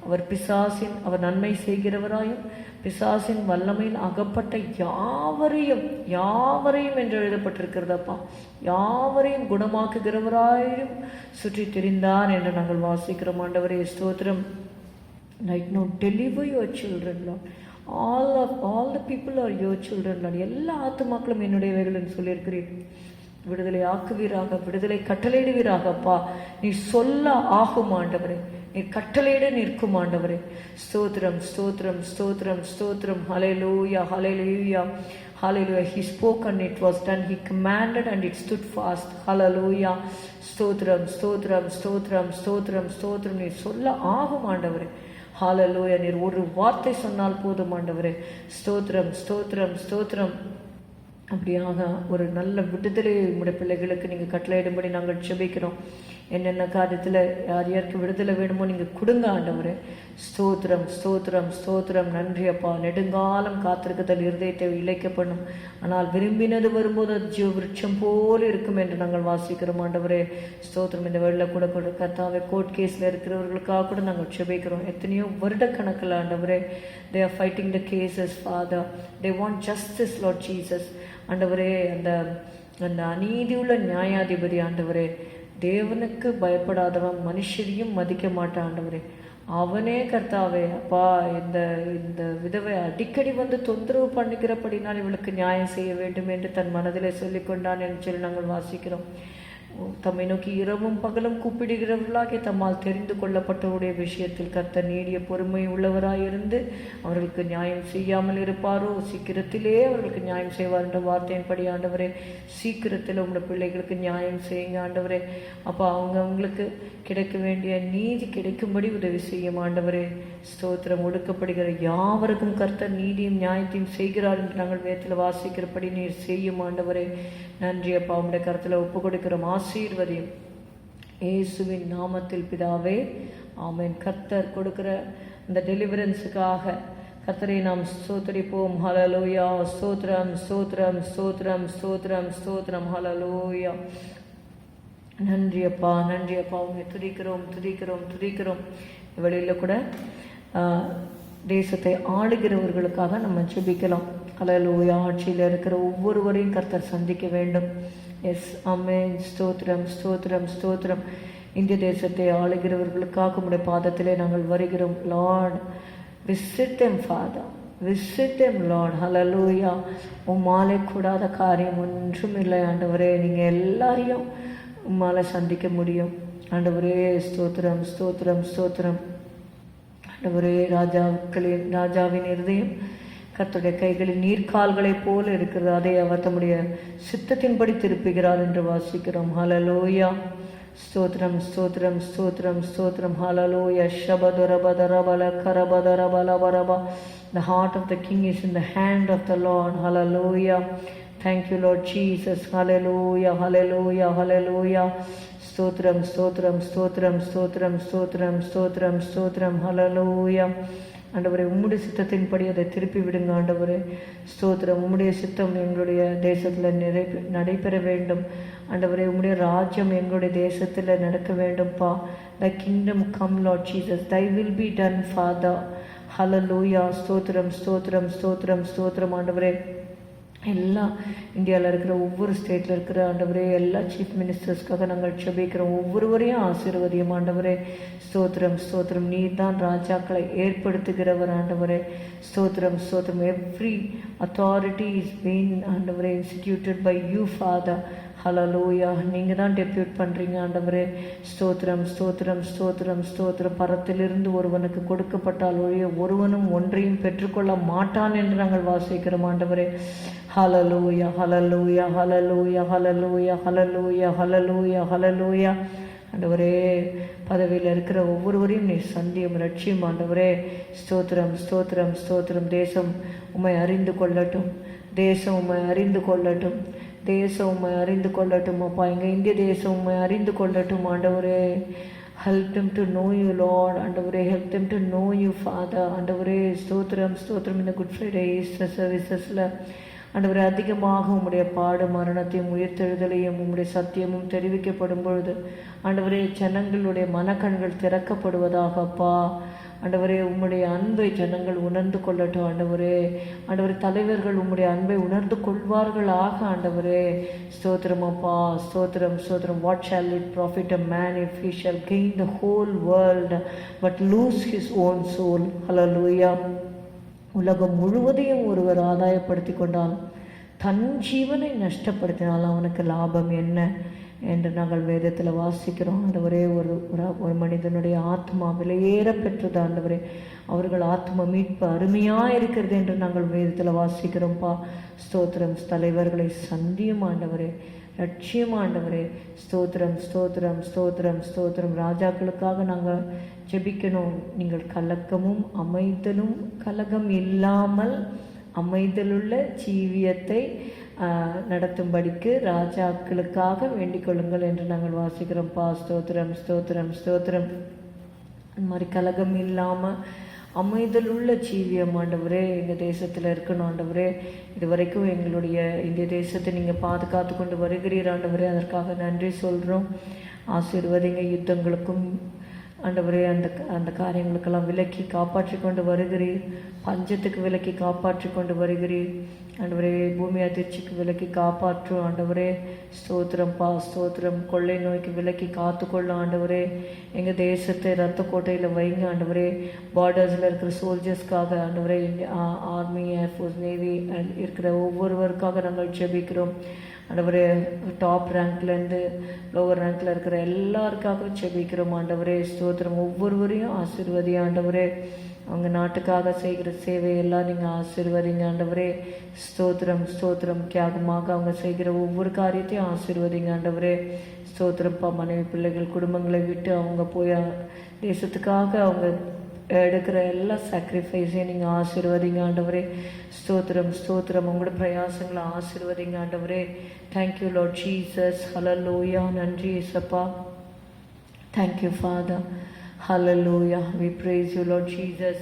Speaker 1: அவர் நன்மை செய்கிறவராயும் பிசாசின் வல்லமையில் அகப்பட்ட யாவரையும் என்று எழுதப்பட்டிருக்கிறதப்பா. யாவரையும் குணமாக்குகிறவராயும் சுற்றி திரிந்தார் என்று நாங்கள் வாசிக்கிறோம் ஆண்டவரே. ஸ்தோத்திரம். Right now, deliver your children, Lord. All the people are your children, Lord. எல்லா ஆத்துமாக்களும் என்னுடையவைகள் சொல்லியிருக்கிறீர். விடுதலை ஆக்குவீராக, விடுதலை கட்டளையிடுவீராகப்பா. நீ சொல்ல ஆகும் ஆண்டவரே, நீ கட்டளையிட நிற்கும் ஆண்டவரே. ஸ்தோத்திரம் ஸ்தோத்திரம் ஸ்தோத்திரம் ஸ்தோத்திரம். ஹல்லேலூயா hallelujah hallelujah. He spoke and it was done. He commanded and it stood fast. ஹல்லேலூயா. ஸ்தோத்திரம் ஸ்தோத்திரம் ஸ்தோத்திரம் ஸ்தோத்திரம் ஸ்தோத்திரம். நீ சொல்ல ஆகும் ஆண்டவரே. ஹல்லேலூயா. நீர் ஒரு வார்த்தை சொன்னால் போதும் ஆண்டவரே. ஸ்தோத்திரம் ஸ்தோத்திரம் ஸ்தோத்திரம். அப்படியாக ஒரு நல்ல விடுதலை உடைய பிள்ளைகளுக்கு நீங்கள் கட்டளையிடும்படி நாங்கள் செபிக்கிறோம். என்னென்ன காரியத்தில் யார் யாருக்கு விடுதலை வேணுமோ நீங்கள் கொடுங்க ஆண்டவரே. ஸ்தோத்திரம் ஸ்தோத்திரம் ஸ்தோத்திரம். நன்றி அப்பா. நெடுங்காலம் காத்திருக்குதல் இருதயத்தை இழைக்கப்படும், ஆனால் விரும்பினது வரும்போது அது ஜீவ விருட்சம் போல இருக்கும் என்று நாங்கள் வாசிக்கிறோம் ஆண்டவரே. ஸ்தோத்திரம். இந்த வேளையில கூட கர்த்தாவே, கோர்ட் கேஸில் இருக்கிறவர்களுக்காக கூட நாங்கள் செபிக்கிறோம். எத்தனையோ வருடக்கணக்கில் ஆண்டவரே, they are fighting the cases, Father. They want justice, Lord Jesus. ஆண்டவரே, அந்த அநீதியுள்ள நியாயாதிபதி ஆண்டவரே, தேவனுக்கு பயப்படாதவன் மனுஷரையும் மதிக்க மாட்டான் ஆண்டவரே. அவனே கர்த்தாவே அப்பா, இந்த விதவை அடிக்கடி வந்து தொந்தரவு பண்ணிக்கிறபடினால் இவளுக்கு நியாயம் செய்ய வேண்டும் என்று தன் மனதிலே சொல்லிக்கொண்டான் என்று சொல்லி நாங்கள் வாசிக்கிறோம். தம்மை நோக்கி இரவும் பகலும் கூப்பிடுகிறவர்களாக தம்மால் தெரிந்து கொள்ளப்பட்டவருடைய விஷயத்தில் கர்த்தர் நீடிய பொறுமை உள்ளவராயிருந்து அவர்களுக்கு நியாயம் செய்யாமல் இருப்பாரோ? சீக்கிரத்திலே அவர்களுக்கு நியாயம் செய்வார் என்ற வார்த்தையின்படி ஆண்டவரே, சீக்கிரத்தில் உங்களுடைய பிள்ளைகளுக்கு நியாயம் செய்யுங்க ஆண்டவரே. அப்போ அவங்களுக்கு கிடைக்க வேண்டிய நீதி கிடைக்கும்படி உதவி செய்யும் ஆண்டவரே. ஸ்தோத்திரம். ஒடுக்கப்படுகிற யாவருக்கும் கர்த்தர் நீதியும் நியாயத்தையும் செய்கிறார் என்று நாங்கள் வேதத்தில் வாசிக்கிறபடி நீர் செய்யும் ஆண்டவரே. நன்றி அப்பா. உங்களுடைய கருத்தில் ஒப்பு கொடுக்கிறோம். ஆசீர்வதியும் இயேசுவின் நாமத்தில் பிதாவே, ஆமென். கர்த்தர் கொடுக்கிற இந்த டெலிவரன்ஸுக்காக கர்த்தரை நாம் ஸ்தோத்திரிப்போம். ஹல்லேலூயா. ஸ்தோத்திரம் ஸ்தோத்திரம் ஸ்தோத்திரம் ஸ்தோத்திரம் ஸ்தோத்திரம். ஹல்லேலூயா. நன்றி அப்பா, நன்றி அப்பா. உங்களை துதிக்கிறோம் துதிக்கிறோம் துதிக்கிறோம். வெளியில் கூட தேசத்தை ஆளுகிறவர்களுக்காக நம்ம ஜெபிக்கலாம். ஹல்லேலூயா. ஆட்சியில் இருக்கிற ஒவ்வொருவரையும் கர்த்தர் சந்திக்க வேண்டும். எஸ், ஆமென். ஸ்தோத்திரம் ஸ்தோத்திரம் ஸ்தோத்திரம். இந்திய தேசத்தை ஆளுகிறவர்களுக்காக உடைய பாதத்திலே நாங்கள் வருகிறோம். Lord, visit them, Father. Visit them, Lord. ஹல்லேலூயா. உம்மாலே கூடாத காரியம் ஒன்றும் இல்லை ஆண்டவரே. நீங்கள் எல்லாரையும் உம்மால சந்திக்க முடியும் ஆண்டவரே. ஸ்தோத்திரம் ஸ்தோத்திரம் ஸ்தோத்திரம். ஆண்டவரே, ராஜாவின் இருதயம் கர்த்தருடைய கைகளில் நீர்க்கால்களைப் போல இருக்கிறது. அதை அவர் தம்முடைய சித்தத்தின்படி திருப்புகிறார் என்று வாசிக்கிறோம். ஹல்லேலூயா. ஸ்தோத்திரம் ஸ்தோத்திரம் ஸ்தோத்திரம் ஸ்தோத்திரம். ஹல்லேலூயா. ஷபதரபதரபல கரபதரபலபரபா. The heart of the king is in the hand of the Lord. Hallelujah. Thank you, Lord Jesus. Hallelujah. Hallelujah. Hallelujah. ஸ்தோத்திரம் ஸ்தோத்திரம் ஸ்தோத்திரம் ஸ்தோத்திரம் ஸ்தோத்திரம் ஸ்தோத்திரம் ஸ்தோத்திரம். ஹல்லேலூயா. ஆண்டவரே, உம்முடைய சித்தத்தின்படி அதை திருப்பி விடுங்க ஆண்டவரே. ஸ்தோத்திரம். உம்முடைய சித்தம் எங்களுடைய தேசத்தில் நடைபெற வேண்டும் ஆண்டவரே. உம்முடைய ராஜ்யம் எங்களுடைய தேசத்தில் நடக்க வேண்டும்ப்பா. Thy kingdom come, Lord Jesus. Thy will be done, Father. Hallelujah. ஸ்தோத்திரம் ஸ்தோத்திரம் ஸ்தோத்திரம் ஸ்தோத்திரம். ஆண்டவரே, எல்லாம் இந்தியாவில் இருக்கிற ஒவ்வொரு ஸ்டேட்டில் இருக்கிற ஆண்டவரே எல்லா சீஃப் மினிஸ்டர்ஸ்க்காக நாங்கள் ஜெபிக்கிறோம். ஒவ்வொருவரையும் ஆசீர்வதியும் ஆண்டவரே. ஸ்தோத்திரம் ஸ்தோத்திரம். நீர் தான் ராஜாக்களை ஏற்படுத்துகிறவர் ஆண்டவரே. ஸ்தோத்திரம் ஸ்தோத்திரம். எவ்ரி அத்தாரிட்டி இஸ் பீன் ஆண்டவரே instituted by you Father. Hallelujah. நீங்கள் தான் டெப்யூட் பண்ணுறீங்க ஆண்டவரே. ஸ்தோத்திரம் ஸ்தோத்திரம் ஸ்தோத்திரம் ஸ்தோத்திரம். பரத்திலிருந்து ஒருவனுக்கு கொடுக்கப்பட்டால் ஒழிய ஒருவனும் ஒன்றையும் பெற்றுக்கொள்ள மாட்டான் என்று நாங்கள் வாசிக்கிறோம் ஆண்டவரே. Hallelujah hallelujah hallelujah hallelujah hallelujah hallelujah hallelujah. ஆண்டவரே, பதவியில் இருக்கிற ஒவ்வொருவரையும் நீ சந்தியும் ரட்சியும் ஆண்டவரே. ஸ்தோத்திரம் ஸ்தோத்திரம் ஸ்தோத்திரம். தேசம் உம்மை அறிந்து கொள்ளட்டும். தேசம் உம்மை அறிந்து கொள்ளட்டும். தேசம் உம்மை அறிந்து கொள்ளட்டும் அப்பா. எங்கள் இந்திய தேசம் உம்மை அறிந்து கொள்ளட்டும் ஆண்டவரே. Help them to know you, Lord. ஆண்டவரே, help them to know you, Father. ஆண்டவரே, ஸ்தோத்திரம் ஸ்தோத்திரம். இந்த குட் ஃப்ரைடே ஈஸ்டர் சர்வீசஸில் ஆண்டவரே அதிகமாக உம்முடைய பாடு மரணத்தையும் உயிர்த்தெழுதலையும் உம்முடைய சத்தியமும் தெரிவிக்கப்படும் பொழுது ஆண்டவரே ஜனங்களுடைய மனக்கண்கள் திறக்கப்படுவதாகப்பா. ஆண்டவரே, உம்முடைய அன்பை ஜனங்கள் உணர்ந்து கொள்ளட்டும் ஆண்டவரே. ஆண்டவரே, தலைவர்கள் உம்முடைய அன்பை உணர்ந்து கொள்வார்களாக ஆண்டவரே. ஸ்தோத்திரம் அப்பா. ஸ்தோத்திரம் ஸ்தோத்திரம். What shall it profit a man if he shall gain the whole world but lose his own soul. Hallelujah. உலகம் முழுவதையும் ஒருவர் ஆதாயப்படுத்தி கொண்டால் தன் ஜீவனை நஷ்டப்படுத்தினால் அவனுக்கு லாபம் என்ன என்று நாங்கள் வேதத்தில் வாசிக்கிறோம் ஆண்டவரே. ஒரு மனிதனுடைய ஆத்மா விலையேற பெற்றது ஆண்டவரே. அவர்கள் ஆத்மா மீட்பு அருமையாக இருக்கிறது என்று நாங்கள் வேதத்தில் வாசிக்கிறோம்ப்பா. ஸ்தோத்திரம். தலைவர்களை சந்தியும் ஆண்டவரே. லட்சியம் ஆண்டவரே. ஸ்தோத்திரம் ஸ்தோத்திரம் ஸ்தோத்திரம் ஸ்தோத்திரம். ராஜாக்களுக்காக நாங்கள் ஜெபிக்கணும். நீங்கள் கலக்கமும் அமைதலும் கலகம் இல்லாமல் அமைதலுள்ள ஜீவியத்தை நடத்தும்படிக்கு ராஜாக்களுக்காக வேண்டிக் கொள்ளுங்கள் என்று நாங்கள் வாசிக்கிறோம்ப்பா. ஸ்தோத்திரம் ஸ்தோத்திரம் ஸ்தோத்திரம். அந்த மாதிரி கலகம் இல்லாமல் அமைதலுள்ள ஜீவியம் ஆண்டவரே எங்கள் தேசத்தில் இருக்கணும் ஆண்டவரே. இது வரைக்கும் எங்களுடைய இந்திய தேசத்தை நீங்கள் பாதுகாத்து கொண்டு வருகிறீர் ஆண்டவரே. அதற்காக நன்றி சொல்கிறோம். ஆசீர்வதிங்க. யுத்தங்களுக்கும் ஆண்டவரே அந்த காரியங்களுக்கெல்லாம் விலக்கி காப்பாற்றி கொண்டு வருகிறீர். பஞ்சத்துக்கு விலக்கி காப்பாற்றி கொண்டு வருகிறீர் ஆண்டவரே. பூமி அதிர்ச்சிக்கு விலக்கி காப்பாற்றும் ஆண்டவரே. ஸ்தோத்திரம்ப்பா. ஸ்தோத்திரம். கொள்ளை நோய்க்கு விலக்கி காத்துக்கொள்ளும் ஆண்டவரே. எங்கள் தேசத்தை ரத்த கோட்டையில் வைங்க ஆண்டவரே. பார்டர்ஸில் இருக்கிற சோல்ஜர்ஸ்க்காக ஆண்டவரே, ஆர்மி, ஏர்ஃபோர்ஸ், நேவி இருக்கிற ஒவ்வொருவருக்காக நாங்கள் ஜெபிக்கிறோம் ஆண்டவரே. டாப் ரேங்க்லேருந்து லோவர் ரேங்க்கில் இருக்கிற எல்லாருக்காகவும் ஜெபிக்கிறோம் ஆண்டவரே. ஸ்தோத்திரம். ஒவ்வொருவரையும் ஆசீர்வதி ஆண்டவரே. அவங்க நாட்டுக்காக செய்கிற சேவையெல்லாம் நீங்கள் ஆசீர்வதிங்க ஆண்டவரே. ஸ்தோத்திரம் ஸ்தோத்திரம். தியாகமாக அவங்க செய்கிற ஒவ்வொரு காரியத்தையும் ஆசீர்வதிங்க ஆண்டவரே. ஸ்தோத்திரப்பா. மனைவி பிள்ளைகள் குடும்பங்களை விட்டு அவங்க போய் தேசத்துக்காக அவங்க எடுக்கிற எல்லா சாக்ரிஃபைஸையும் நீங்கள் ஆசீர்வதிங்க ஆண்டவரே. ஸ்தோத்திரம் ஸ்தோத்திரம். உங்களோட பிரயாசங்களை ஆசீர்வதிங்க ஆண்டவரே. Thank you Lord Jesus. ஹல்லேலூயா. நன்றி இயேசப்பா. Thank you Father. Hallelujah. we praise you Lord Jesus.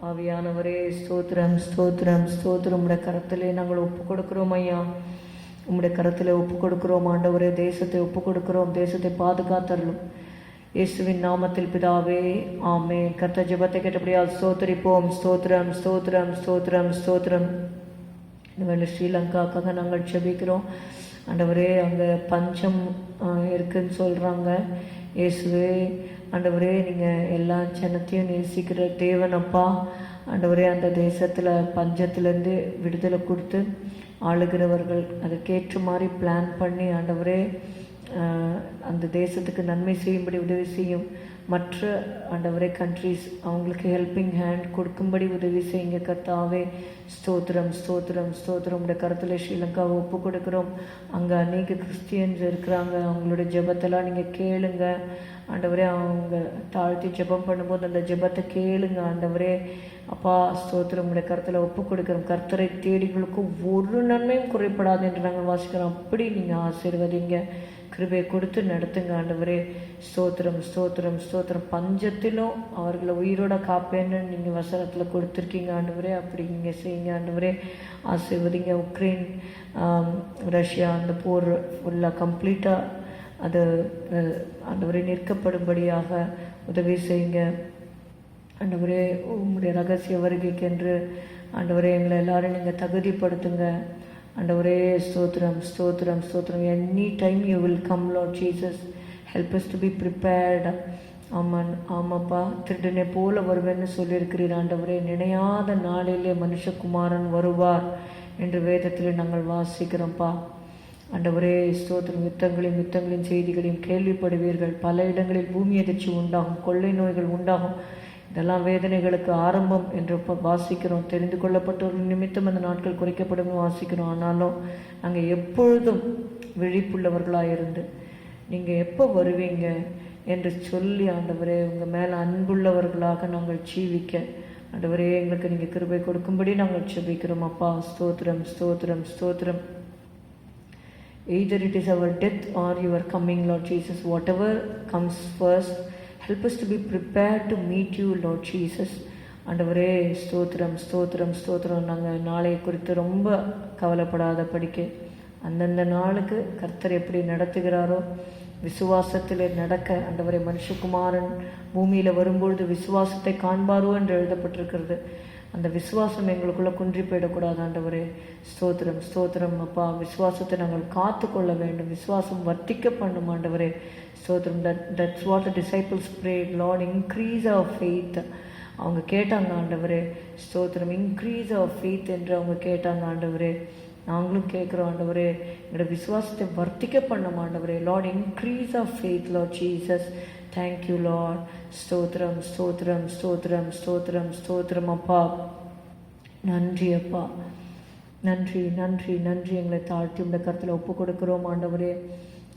Speaker 1: ஆவியானவரே, ஸ்தோத்திரம் ஸ்தோத்திரம் ஸ்தோத்திரம். உம்முடைய கரத்திலே நாங்கள் ஒப்பு கொடுக்கிறோம் ஐயா. உம்முடைய கரத்திலே ஒப்பு கொடுக்கிறோம் ஆண்டவரே. தேசத்தை ஒப்பு கொடுக்கிறோம். தேசத்தை பாதுகாத்தரலும் இயேசுவின் நாமத்தில் பிதாவே, ஆமென். கர்த்தர் ஜெபத்தை கேட்டபடியால் ஸ்தோத்திரிப்போம். ஸ்தோத்திரம் ஸ்தோத்திரம் ஸ்தோத்திரம் ஸ்தோத்திரம். இந்த ஸ்ரீலங்காக்காக நாங்கள் ஜெபிக்கிறோம் ஆண்டவரே. அங்கே பஞ்சம் இருக்குன்னு சொல்கிறாங்க. இயேசுவே ஆண்டவரே, நீங்கள் எல்லா ஜனத்தையும் நேசிக்கிற தேவனப்பா. ஆண்டவரே, அந்த தேசத்தில் பஞ்சத்திலேருந்து விடுதலை கொடுத்து ஆளுகிறவர்கள் அதற்கேற்ற மாதிரி பிளான் பண்ணி ஆண்டவரே அந்த தேசத்துக்கு நன்மை செய்யும்படி உதவி செய்யும். மற்ற ஆண்டவரே கண்ட்ரீஸ் அவங்களுக்கு ஹெல்பிங் ஹேண்ட் கொடுக்கும்படி உதவி செய்யுங்க கர்த்தாவே. ஸ்தோத்திரம் ஸ்தோத்திரம் ஸ்தோத்திரம். உடைய கருத்தில் ஸ்ரீலங்காவை ஒப்பு கொடுக்குறோம். அங்கே அநேக கிறிஸ்டியன்ஸ் இருக்கிறாங்க. அவங்களுடைய ஜெபத்தெல்லாம் நீங்கள் கேளுங்க ஆண்டவரே. அவங்க தாழ்த்தி ஜெபம் பண்ணும்போது அந்த ஜெபத்தை கேளுங்க ஆண்டவரே. அப்பா ஸ்தோத்திரம். உடைய கருத்தில் ஒப்பு கொடுக்குறோம். கர்த்தரை தேடிகளுக்கு ஒரு நன்மையும் குறைப்படாது என்று நாங்கள் வாசிக்கிறோம். அப்படி நீங்கள் ஆசீர்வதிங்க, கிருபை கொடுத்து நடத்துங்க ஆண்டவரே. ஸ்தோத்திரம் ஸ்தோத்திரம் ஸ்தோத்திரம். பஞ்சத்திலும் அவர்களை உயிரோட காப்பேன்னு நீங்கள் வசனத்தில் கொடுத்துருக்கீங்க ஆண்டவரே. அப்படி நீங்கள் செய்யுங்க ஆண்டவரே. ஆசீர்வதிங்க. உக்ரைன் ரஷ்யா அந்த போர் ஃபுல்லாக கம்ப்ளீட்டாக அது ஆண்டவரே நிற்கப்படும்படியாக உதவி செய்யுங்க. ஆண்டவரே உம்முடைய ரகசிய வருகைக்கென்று ஆண்டவரே எங்களை எல்லாரும் நீங்கள் தகுதிப்படுத்துங்க. ஆண்டவரே ஸ்தோத்திரம் ஸ்தோத்திரம் ஸ்தோத்திரம். Any time you will come Lord Jesus, help us to be prepared. ஆமாம் ஆமாப்பா, திருடனை போல வருவேன்னு சொல்லியிருக்கிறீர் ஆண்டவரே. நினையாத நாளிலே மனுஷகுமாரன் வருவார் என்று வேதத்தில் நாங்கள் வாசிக்கிறோம்ப்பா. ஆண்டவரே ஸ்தோத்திரம். யுத்தங்களின் செய்திகளையும் கேள்விப்படுவீர்கள். பல இடங்களில் பூமி அதிர்ச்சி உண்டாகும், கொள்ளை நோய்கள் உண்டாகும். இதெல்லாம் வேதனைகளுக்கு ஆரம்பம் என்று வாசிக்கிறோம். தெரிந்து கொள்ளப்பட்டவர்கள் நிமித்தம் அந்த நாட்கள் குறைக்கப்படும் வாசிக்கிறோம். ஆனாலும் நாங்கள் எப்பொழுதும் விழிப்புள்ளவர்களாயிருந்து நீங்கள் எப்போ வருவீங்க என்று சொல்லி ஆண்டவரே உங்கள் மேலே அன்புள்ளவர்களாக நாங்கள் ஜீவிக்க ஆண்டவரே எங்களுக்கு நீங்கள் கிருபை கொடுக்கும்படி நாங்கள் ஜெபிக்கிறோம் அப்பா. ஸ்தோத்திரம் ஸ்தோத்திரம் ஸ்தோத்திரம். Either it is our death or your coming, Lord Jesus. Whatever comes first, help us to be prepared to meet you, Lord Jesus. ஆண்டவரே ஸ்தோத்திரம் ஸ்தோத்திரம் ஸ்தோத்திரம். நாங்கள் நாளை குறித்து ரொம்ப கவலைப்படாத படிக்க அந்தந்த நாளுக்கு கர்த்தர் எப்படி நடத்துகிறாரோ விசுவாசத்தில் நடக்க ஆண்டவரே. மனுஷகுமாரன் பூமியில் வரும்பொழுது விசுவாசத்தை காண்பாரோ என்று எழுதப்பட்டிருக்கிறது. அந்த விசுவாசம் எங்களுக்குள்ளே குன்றி போயிடக்கூடாது ஆண்டவரே. ஸ்தோத்திரம் ஸ்தோத்திரம் அப்பா. விசுவாசத்தை நாங்கள் காத்து கொள்ள வேண்டும். விசுவாசம் வர்த்திக்க பண்ணும் ஆண்டவரே. ஸ்தோத்திரம். That's what the disciples prayed, Lord increase our faith. அவங்க கேட்டாங்க ஆண்டவரே. ஸ்தோத்திரம். இன்க்ரீஸ் our faith என்று அவங்க கேட்டாங்க ஆண்டவரே. நாங்களும் கேட்குறோம் ஆண்டவரே, எங்களோட விசுவாசத்தை வர்த்திக்க பண்ணும் ஆண்டவரே. Lord increase our faith, Lord Jesus. Thank you Lord. ஸ்தோத்திரம் ஸ்தோத்திரம் ஸ்தோத்திரம் ஸ்தோத்திரம் ஸ்தோத்திரம் அப்பா. நன்றி அப்பா, நன்றி நன்றி நன்றி. எங்களை தாழ்த்தி இந்த கருத்தில் ஒப்பு கொடுக்குறோம் ஆண்டவரே.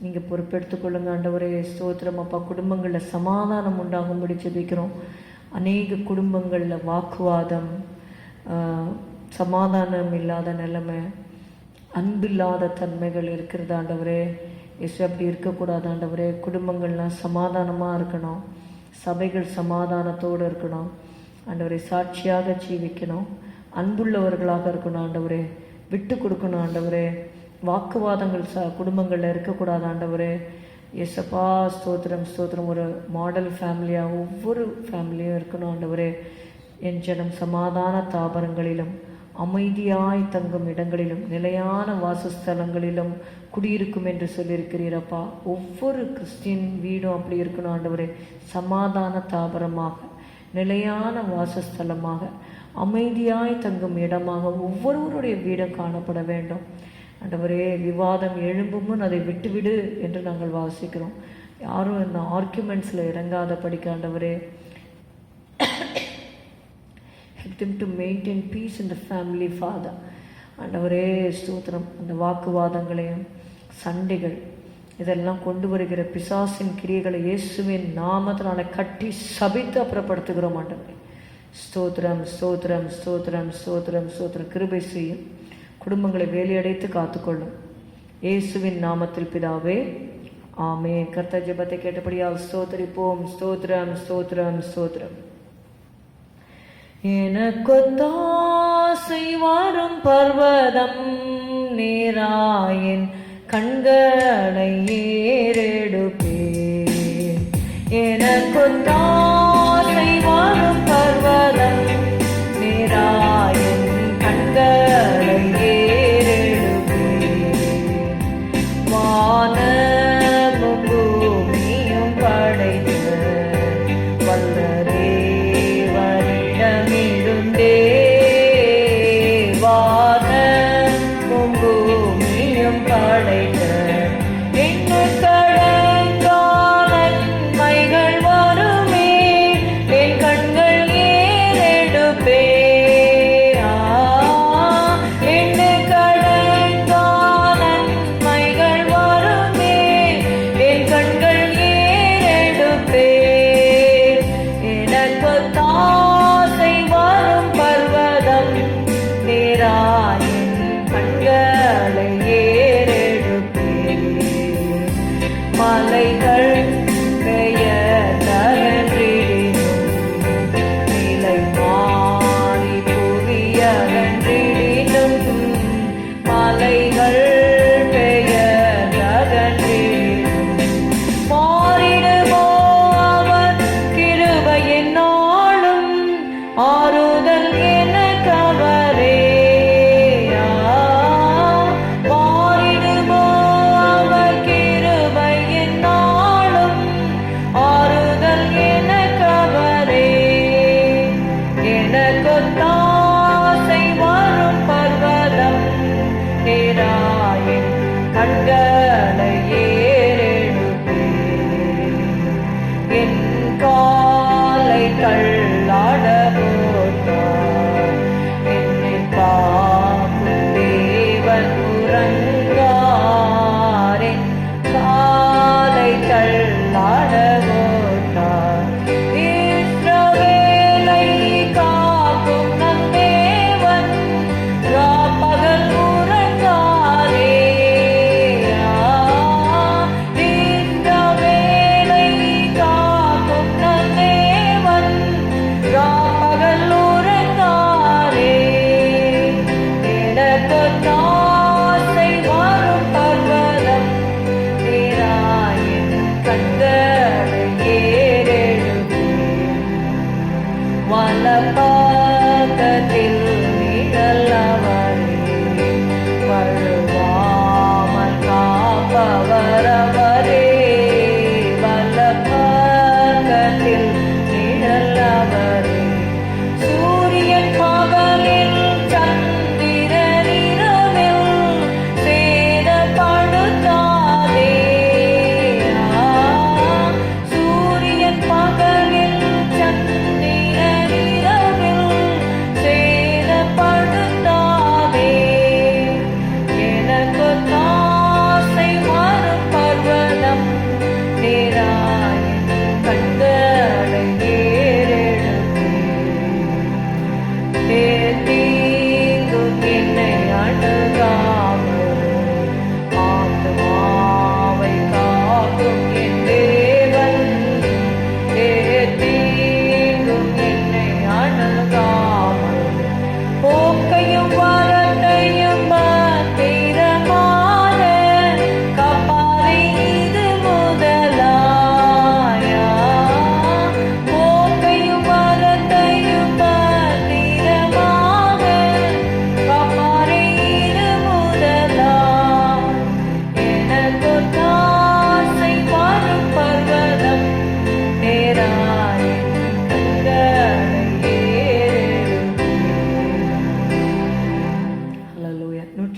Speaker 1: நீங்கள் பொறுப்பெடுத்துக்கொள்ளுங்க ஆண்டவரே. ஸ்தோத்திரம் அப்பா. குடும்பங்களில் சமாதானம் உண்டாகும்படி ஜெபிக்கிறோம். அநேக குடும்பங்களில் வாக்குவாதம், சமாதானம் இல்லாத நிலைமை, அன்பில்லாத தன்மைகள் இருக்கிறது ஆண்டவரே. இயேசு அப்படி இருக்கக்கூடாது ஆண்டவரே. குடும்பங்கள்லாம் சமாதானமாக இருக்கணும், சபைகள் சமாதானத்தோடு இருக்கணும் ஆண்டவரே. சாட்சியாக ஜீவிக்கணும், அன்புள்ளவர்களாக இருக்கணும் ஆண்டவரே. விட்டு கொடுக்கணும் ஆண்டவரே. வாக்குவாதங்கள் குடும்பங்களில் இருக்கக்கூடாது ஆண்டவரே. எஸ்அப்பா ஸ்தோத்திரம் ஸ்தோத்திரம். ஒரு மாடல் ஃபேமிலியாக ஒவ்வொரு ஃபேமிலியும் இருக்கணும் ஆண்டவரே. என் ஜனம் சமாதான தாபரங்களிலும் அமைதியாய் தங்கும் இடங்களிலும் நிலையான வாசஸ்தலங்களிலும் குடியிருக்கும் என்று சொல்லியிருக்கிறீரப்பா. ஒவ்வொரு கிறிஸ்டியன் வீடும் அப்படி இருக்கணும் ஆண்டவரே. சமாதான தாபரமாக, நிலையான வாசஸ்தலமாக, அமைதியாய் தங்கும் இடமாக ஒவ்வொருவருடைய வீடும் காணப்பட வேண்டும் ஆண்டவரே. விவாதம் எழும்பும் அதை விட்டுவிடு என்று நாங்கள் வாசிக்கிறோம். யாரும் இந்த ஆர்குமெண்ட்ஸில் இறங்காத படிக்க ஆண்டவரே. Help them to maintain peace in the family, Father. ஆண்டவரே ஸ்தோத்திரம். அந்த வாக்குவாதங்களையும் சண்டைகள் இதெல்லாம் கொண்டு வருகிற பிசாசின் கிரியைகளை இயேசுவின் நாமத்தினால கட்டி சபித்து அப்புறப்படுத்துகிறோம் ஆண்டவரே. ஸ்தோத்திரம் ஸ்தோத்திரம் ஸ்தோத்திரம் ஸ்தோத்திரம் ஸ்தோத்திரம். கிருபை செய்யும். குடும்பங்களை வேலையடைத்து காத்துக்கொள்ளும் இயேசுவின் நாமத்தில் பிதாவே, ஆமென். கர்த்தர் ஜெபத்தை கேட்டபடியால் ஸ்தோத்திரிப்போம். ஸ்தோத்திரம் ஸ்தோத்திரம் ஸ்தோத்திரம். எனக்கொத்தாசை வரும் பர்வதம் நேராயின் கண்களை ஏறெடுப்பேன். எனக்கொத்தாசை வரும் பர்வதம் நேராயின் கண்களை ஏறெடுப்பேன். வானமும் பூமியும் படைத்த வல்லரே வரிடமிருந்தே. வானமும் பூமியும் படைத்த மாறிடுமோ அவர் கிருபையின் நாளும்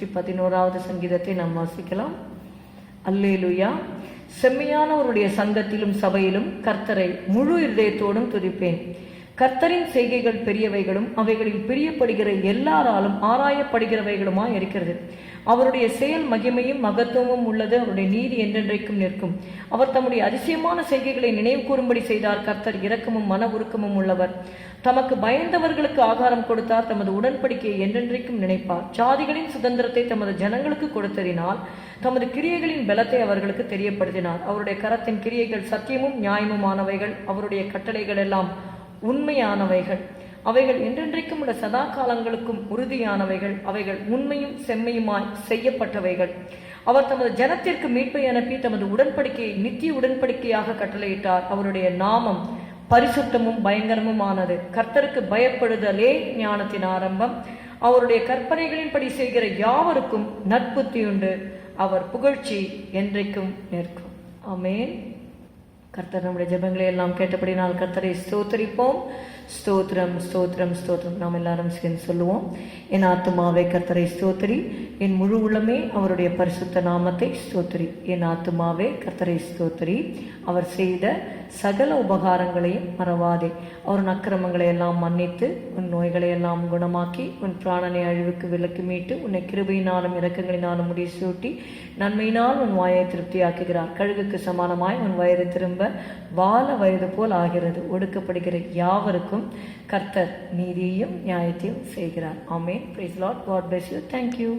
Speaker 1: 111வது சங்கீதத்தை நாம் வாசிக்கலாம். அல்லேலூயா. செம்மையானவருடைய சங்கத்திலும் சபையிலும் கர்த்தரை முழு இருதயத்தோடும் துதிப்பேன். கர்த்தரின் செய்கைகள் பெரியவைகளும் அவைகளில் பிரியப்படுகிற எல்லாராலும் ஆராயப்படுகிறவைகளுமாய் இருக்கிறது. அவருடைய செயல் மகிமையும் மகத்துவமும் உள்ளது. அவருடைய நீதி என்றென்றைக்கும் நிற்கும். அவர் தம்முடைய அதிசயமான செய்கைகளை நினைவு கூறும்படி செய்தார். கர்த்தர் இரக்கமும் மன உருக்கமும் உள்ளவர். தமக்கு பயந்தவர்களுக்கு ஆகாரம் கொடுத்தார். தமது உடன்படிக்கையை என்றென்றைக்கும் நினைப்பார். ஜாதிகளின் சுதந்திரத்தை தமது ஜனங்களுக்கு கொடுத்ததினால் தமது கிரியைகளின் பலத்தை அவர்களுக்கு தெரியப்படுத்தினார். அவருடைய கரத்தின் கிரியைகள் சத்தியமும் நியாயமுமானவைகள். அவருடைய கட்டளைகள் எல்லாம் உண்மையானவைகள். அவைகள் என்றென்றைக்கும் உள்ள சதா காலங்களுக்கும் உறுதியானவைகள். அவைகள் உண்மையும் செம்மையுமாய் செய்யப்பட்டவைகள். அவர் தமது ஜனத்திற்கு மீட்பை அனுப்பி தமது உடன்படிக்கையை நித்திய உடன்படிக்கையாக கட்டளையிட்டார். அவருடைய நாமம் பரிசுத்தமும் பயங்கரமுமானது. கர்த்தருக்கு பயப்படுதலே ஞானத்தின் ஆரம்பம். அவருடைய கற்பனைகளின்படி செய்கிற யாவருக்கும் நற்புத்தியுண்டு. அவர் புகழ்ச்சி என்றைக்கும் நிற்கும். ஆமென். கர்த்தர் நம்முடைய ஜெபங்களை எல்லாம் கேட்டபடினால் கர்த்தரை ஸ்தோத்தரிப்போம். ஸ்தோத்திரம் ஸ்தோத்திரம் ஸ்தோத்திரம். நாம் எல்லாரும் சேர்ந்து சொல்லுவோம். என் ஆத்துமாவே கர்த்தரை ஸ்தோத்திரி, என் முழு உள்ளமே அவருடைய பரிசுத்த நாமத்தை ஸ்தோத்திரி. என் ஆத்துமாவே கர்த்தரை ஸ்தோத்திரி, அவர் செய்த சகல உபகாரங்களையும் மறவாதே. அவர் அக்கிரமங்களை எல்லாம் மன்னித்து உன் நோய்களை எல்லாம் குணமாக்கி உன் பிராணனை அழிவுக்கு விலக்கி மீட்டு உன்னை கிருபையினாலும் இரக்கங்களினாலும் முடிசூட்டி நன்மையினால் உன் வாயை திருப்தியாக்குகிறார். கழுகுக்கு சமானமாய் உன் வயது திரும்ப வால வயது போல் ஆகிறது. ஒடுக்கப்படுகிற யாவருக்கும் கர்த்தர் நீதியையும் நியாயத்தையும் செய்கிறார். Amen. Praise Lord. God bless you. Thank you.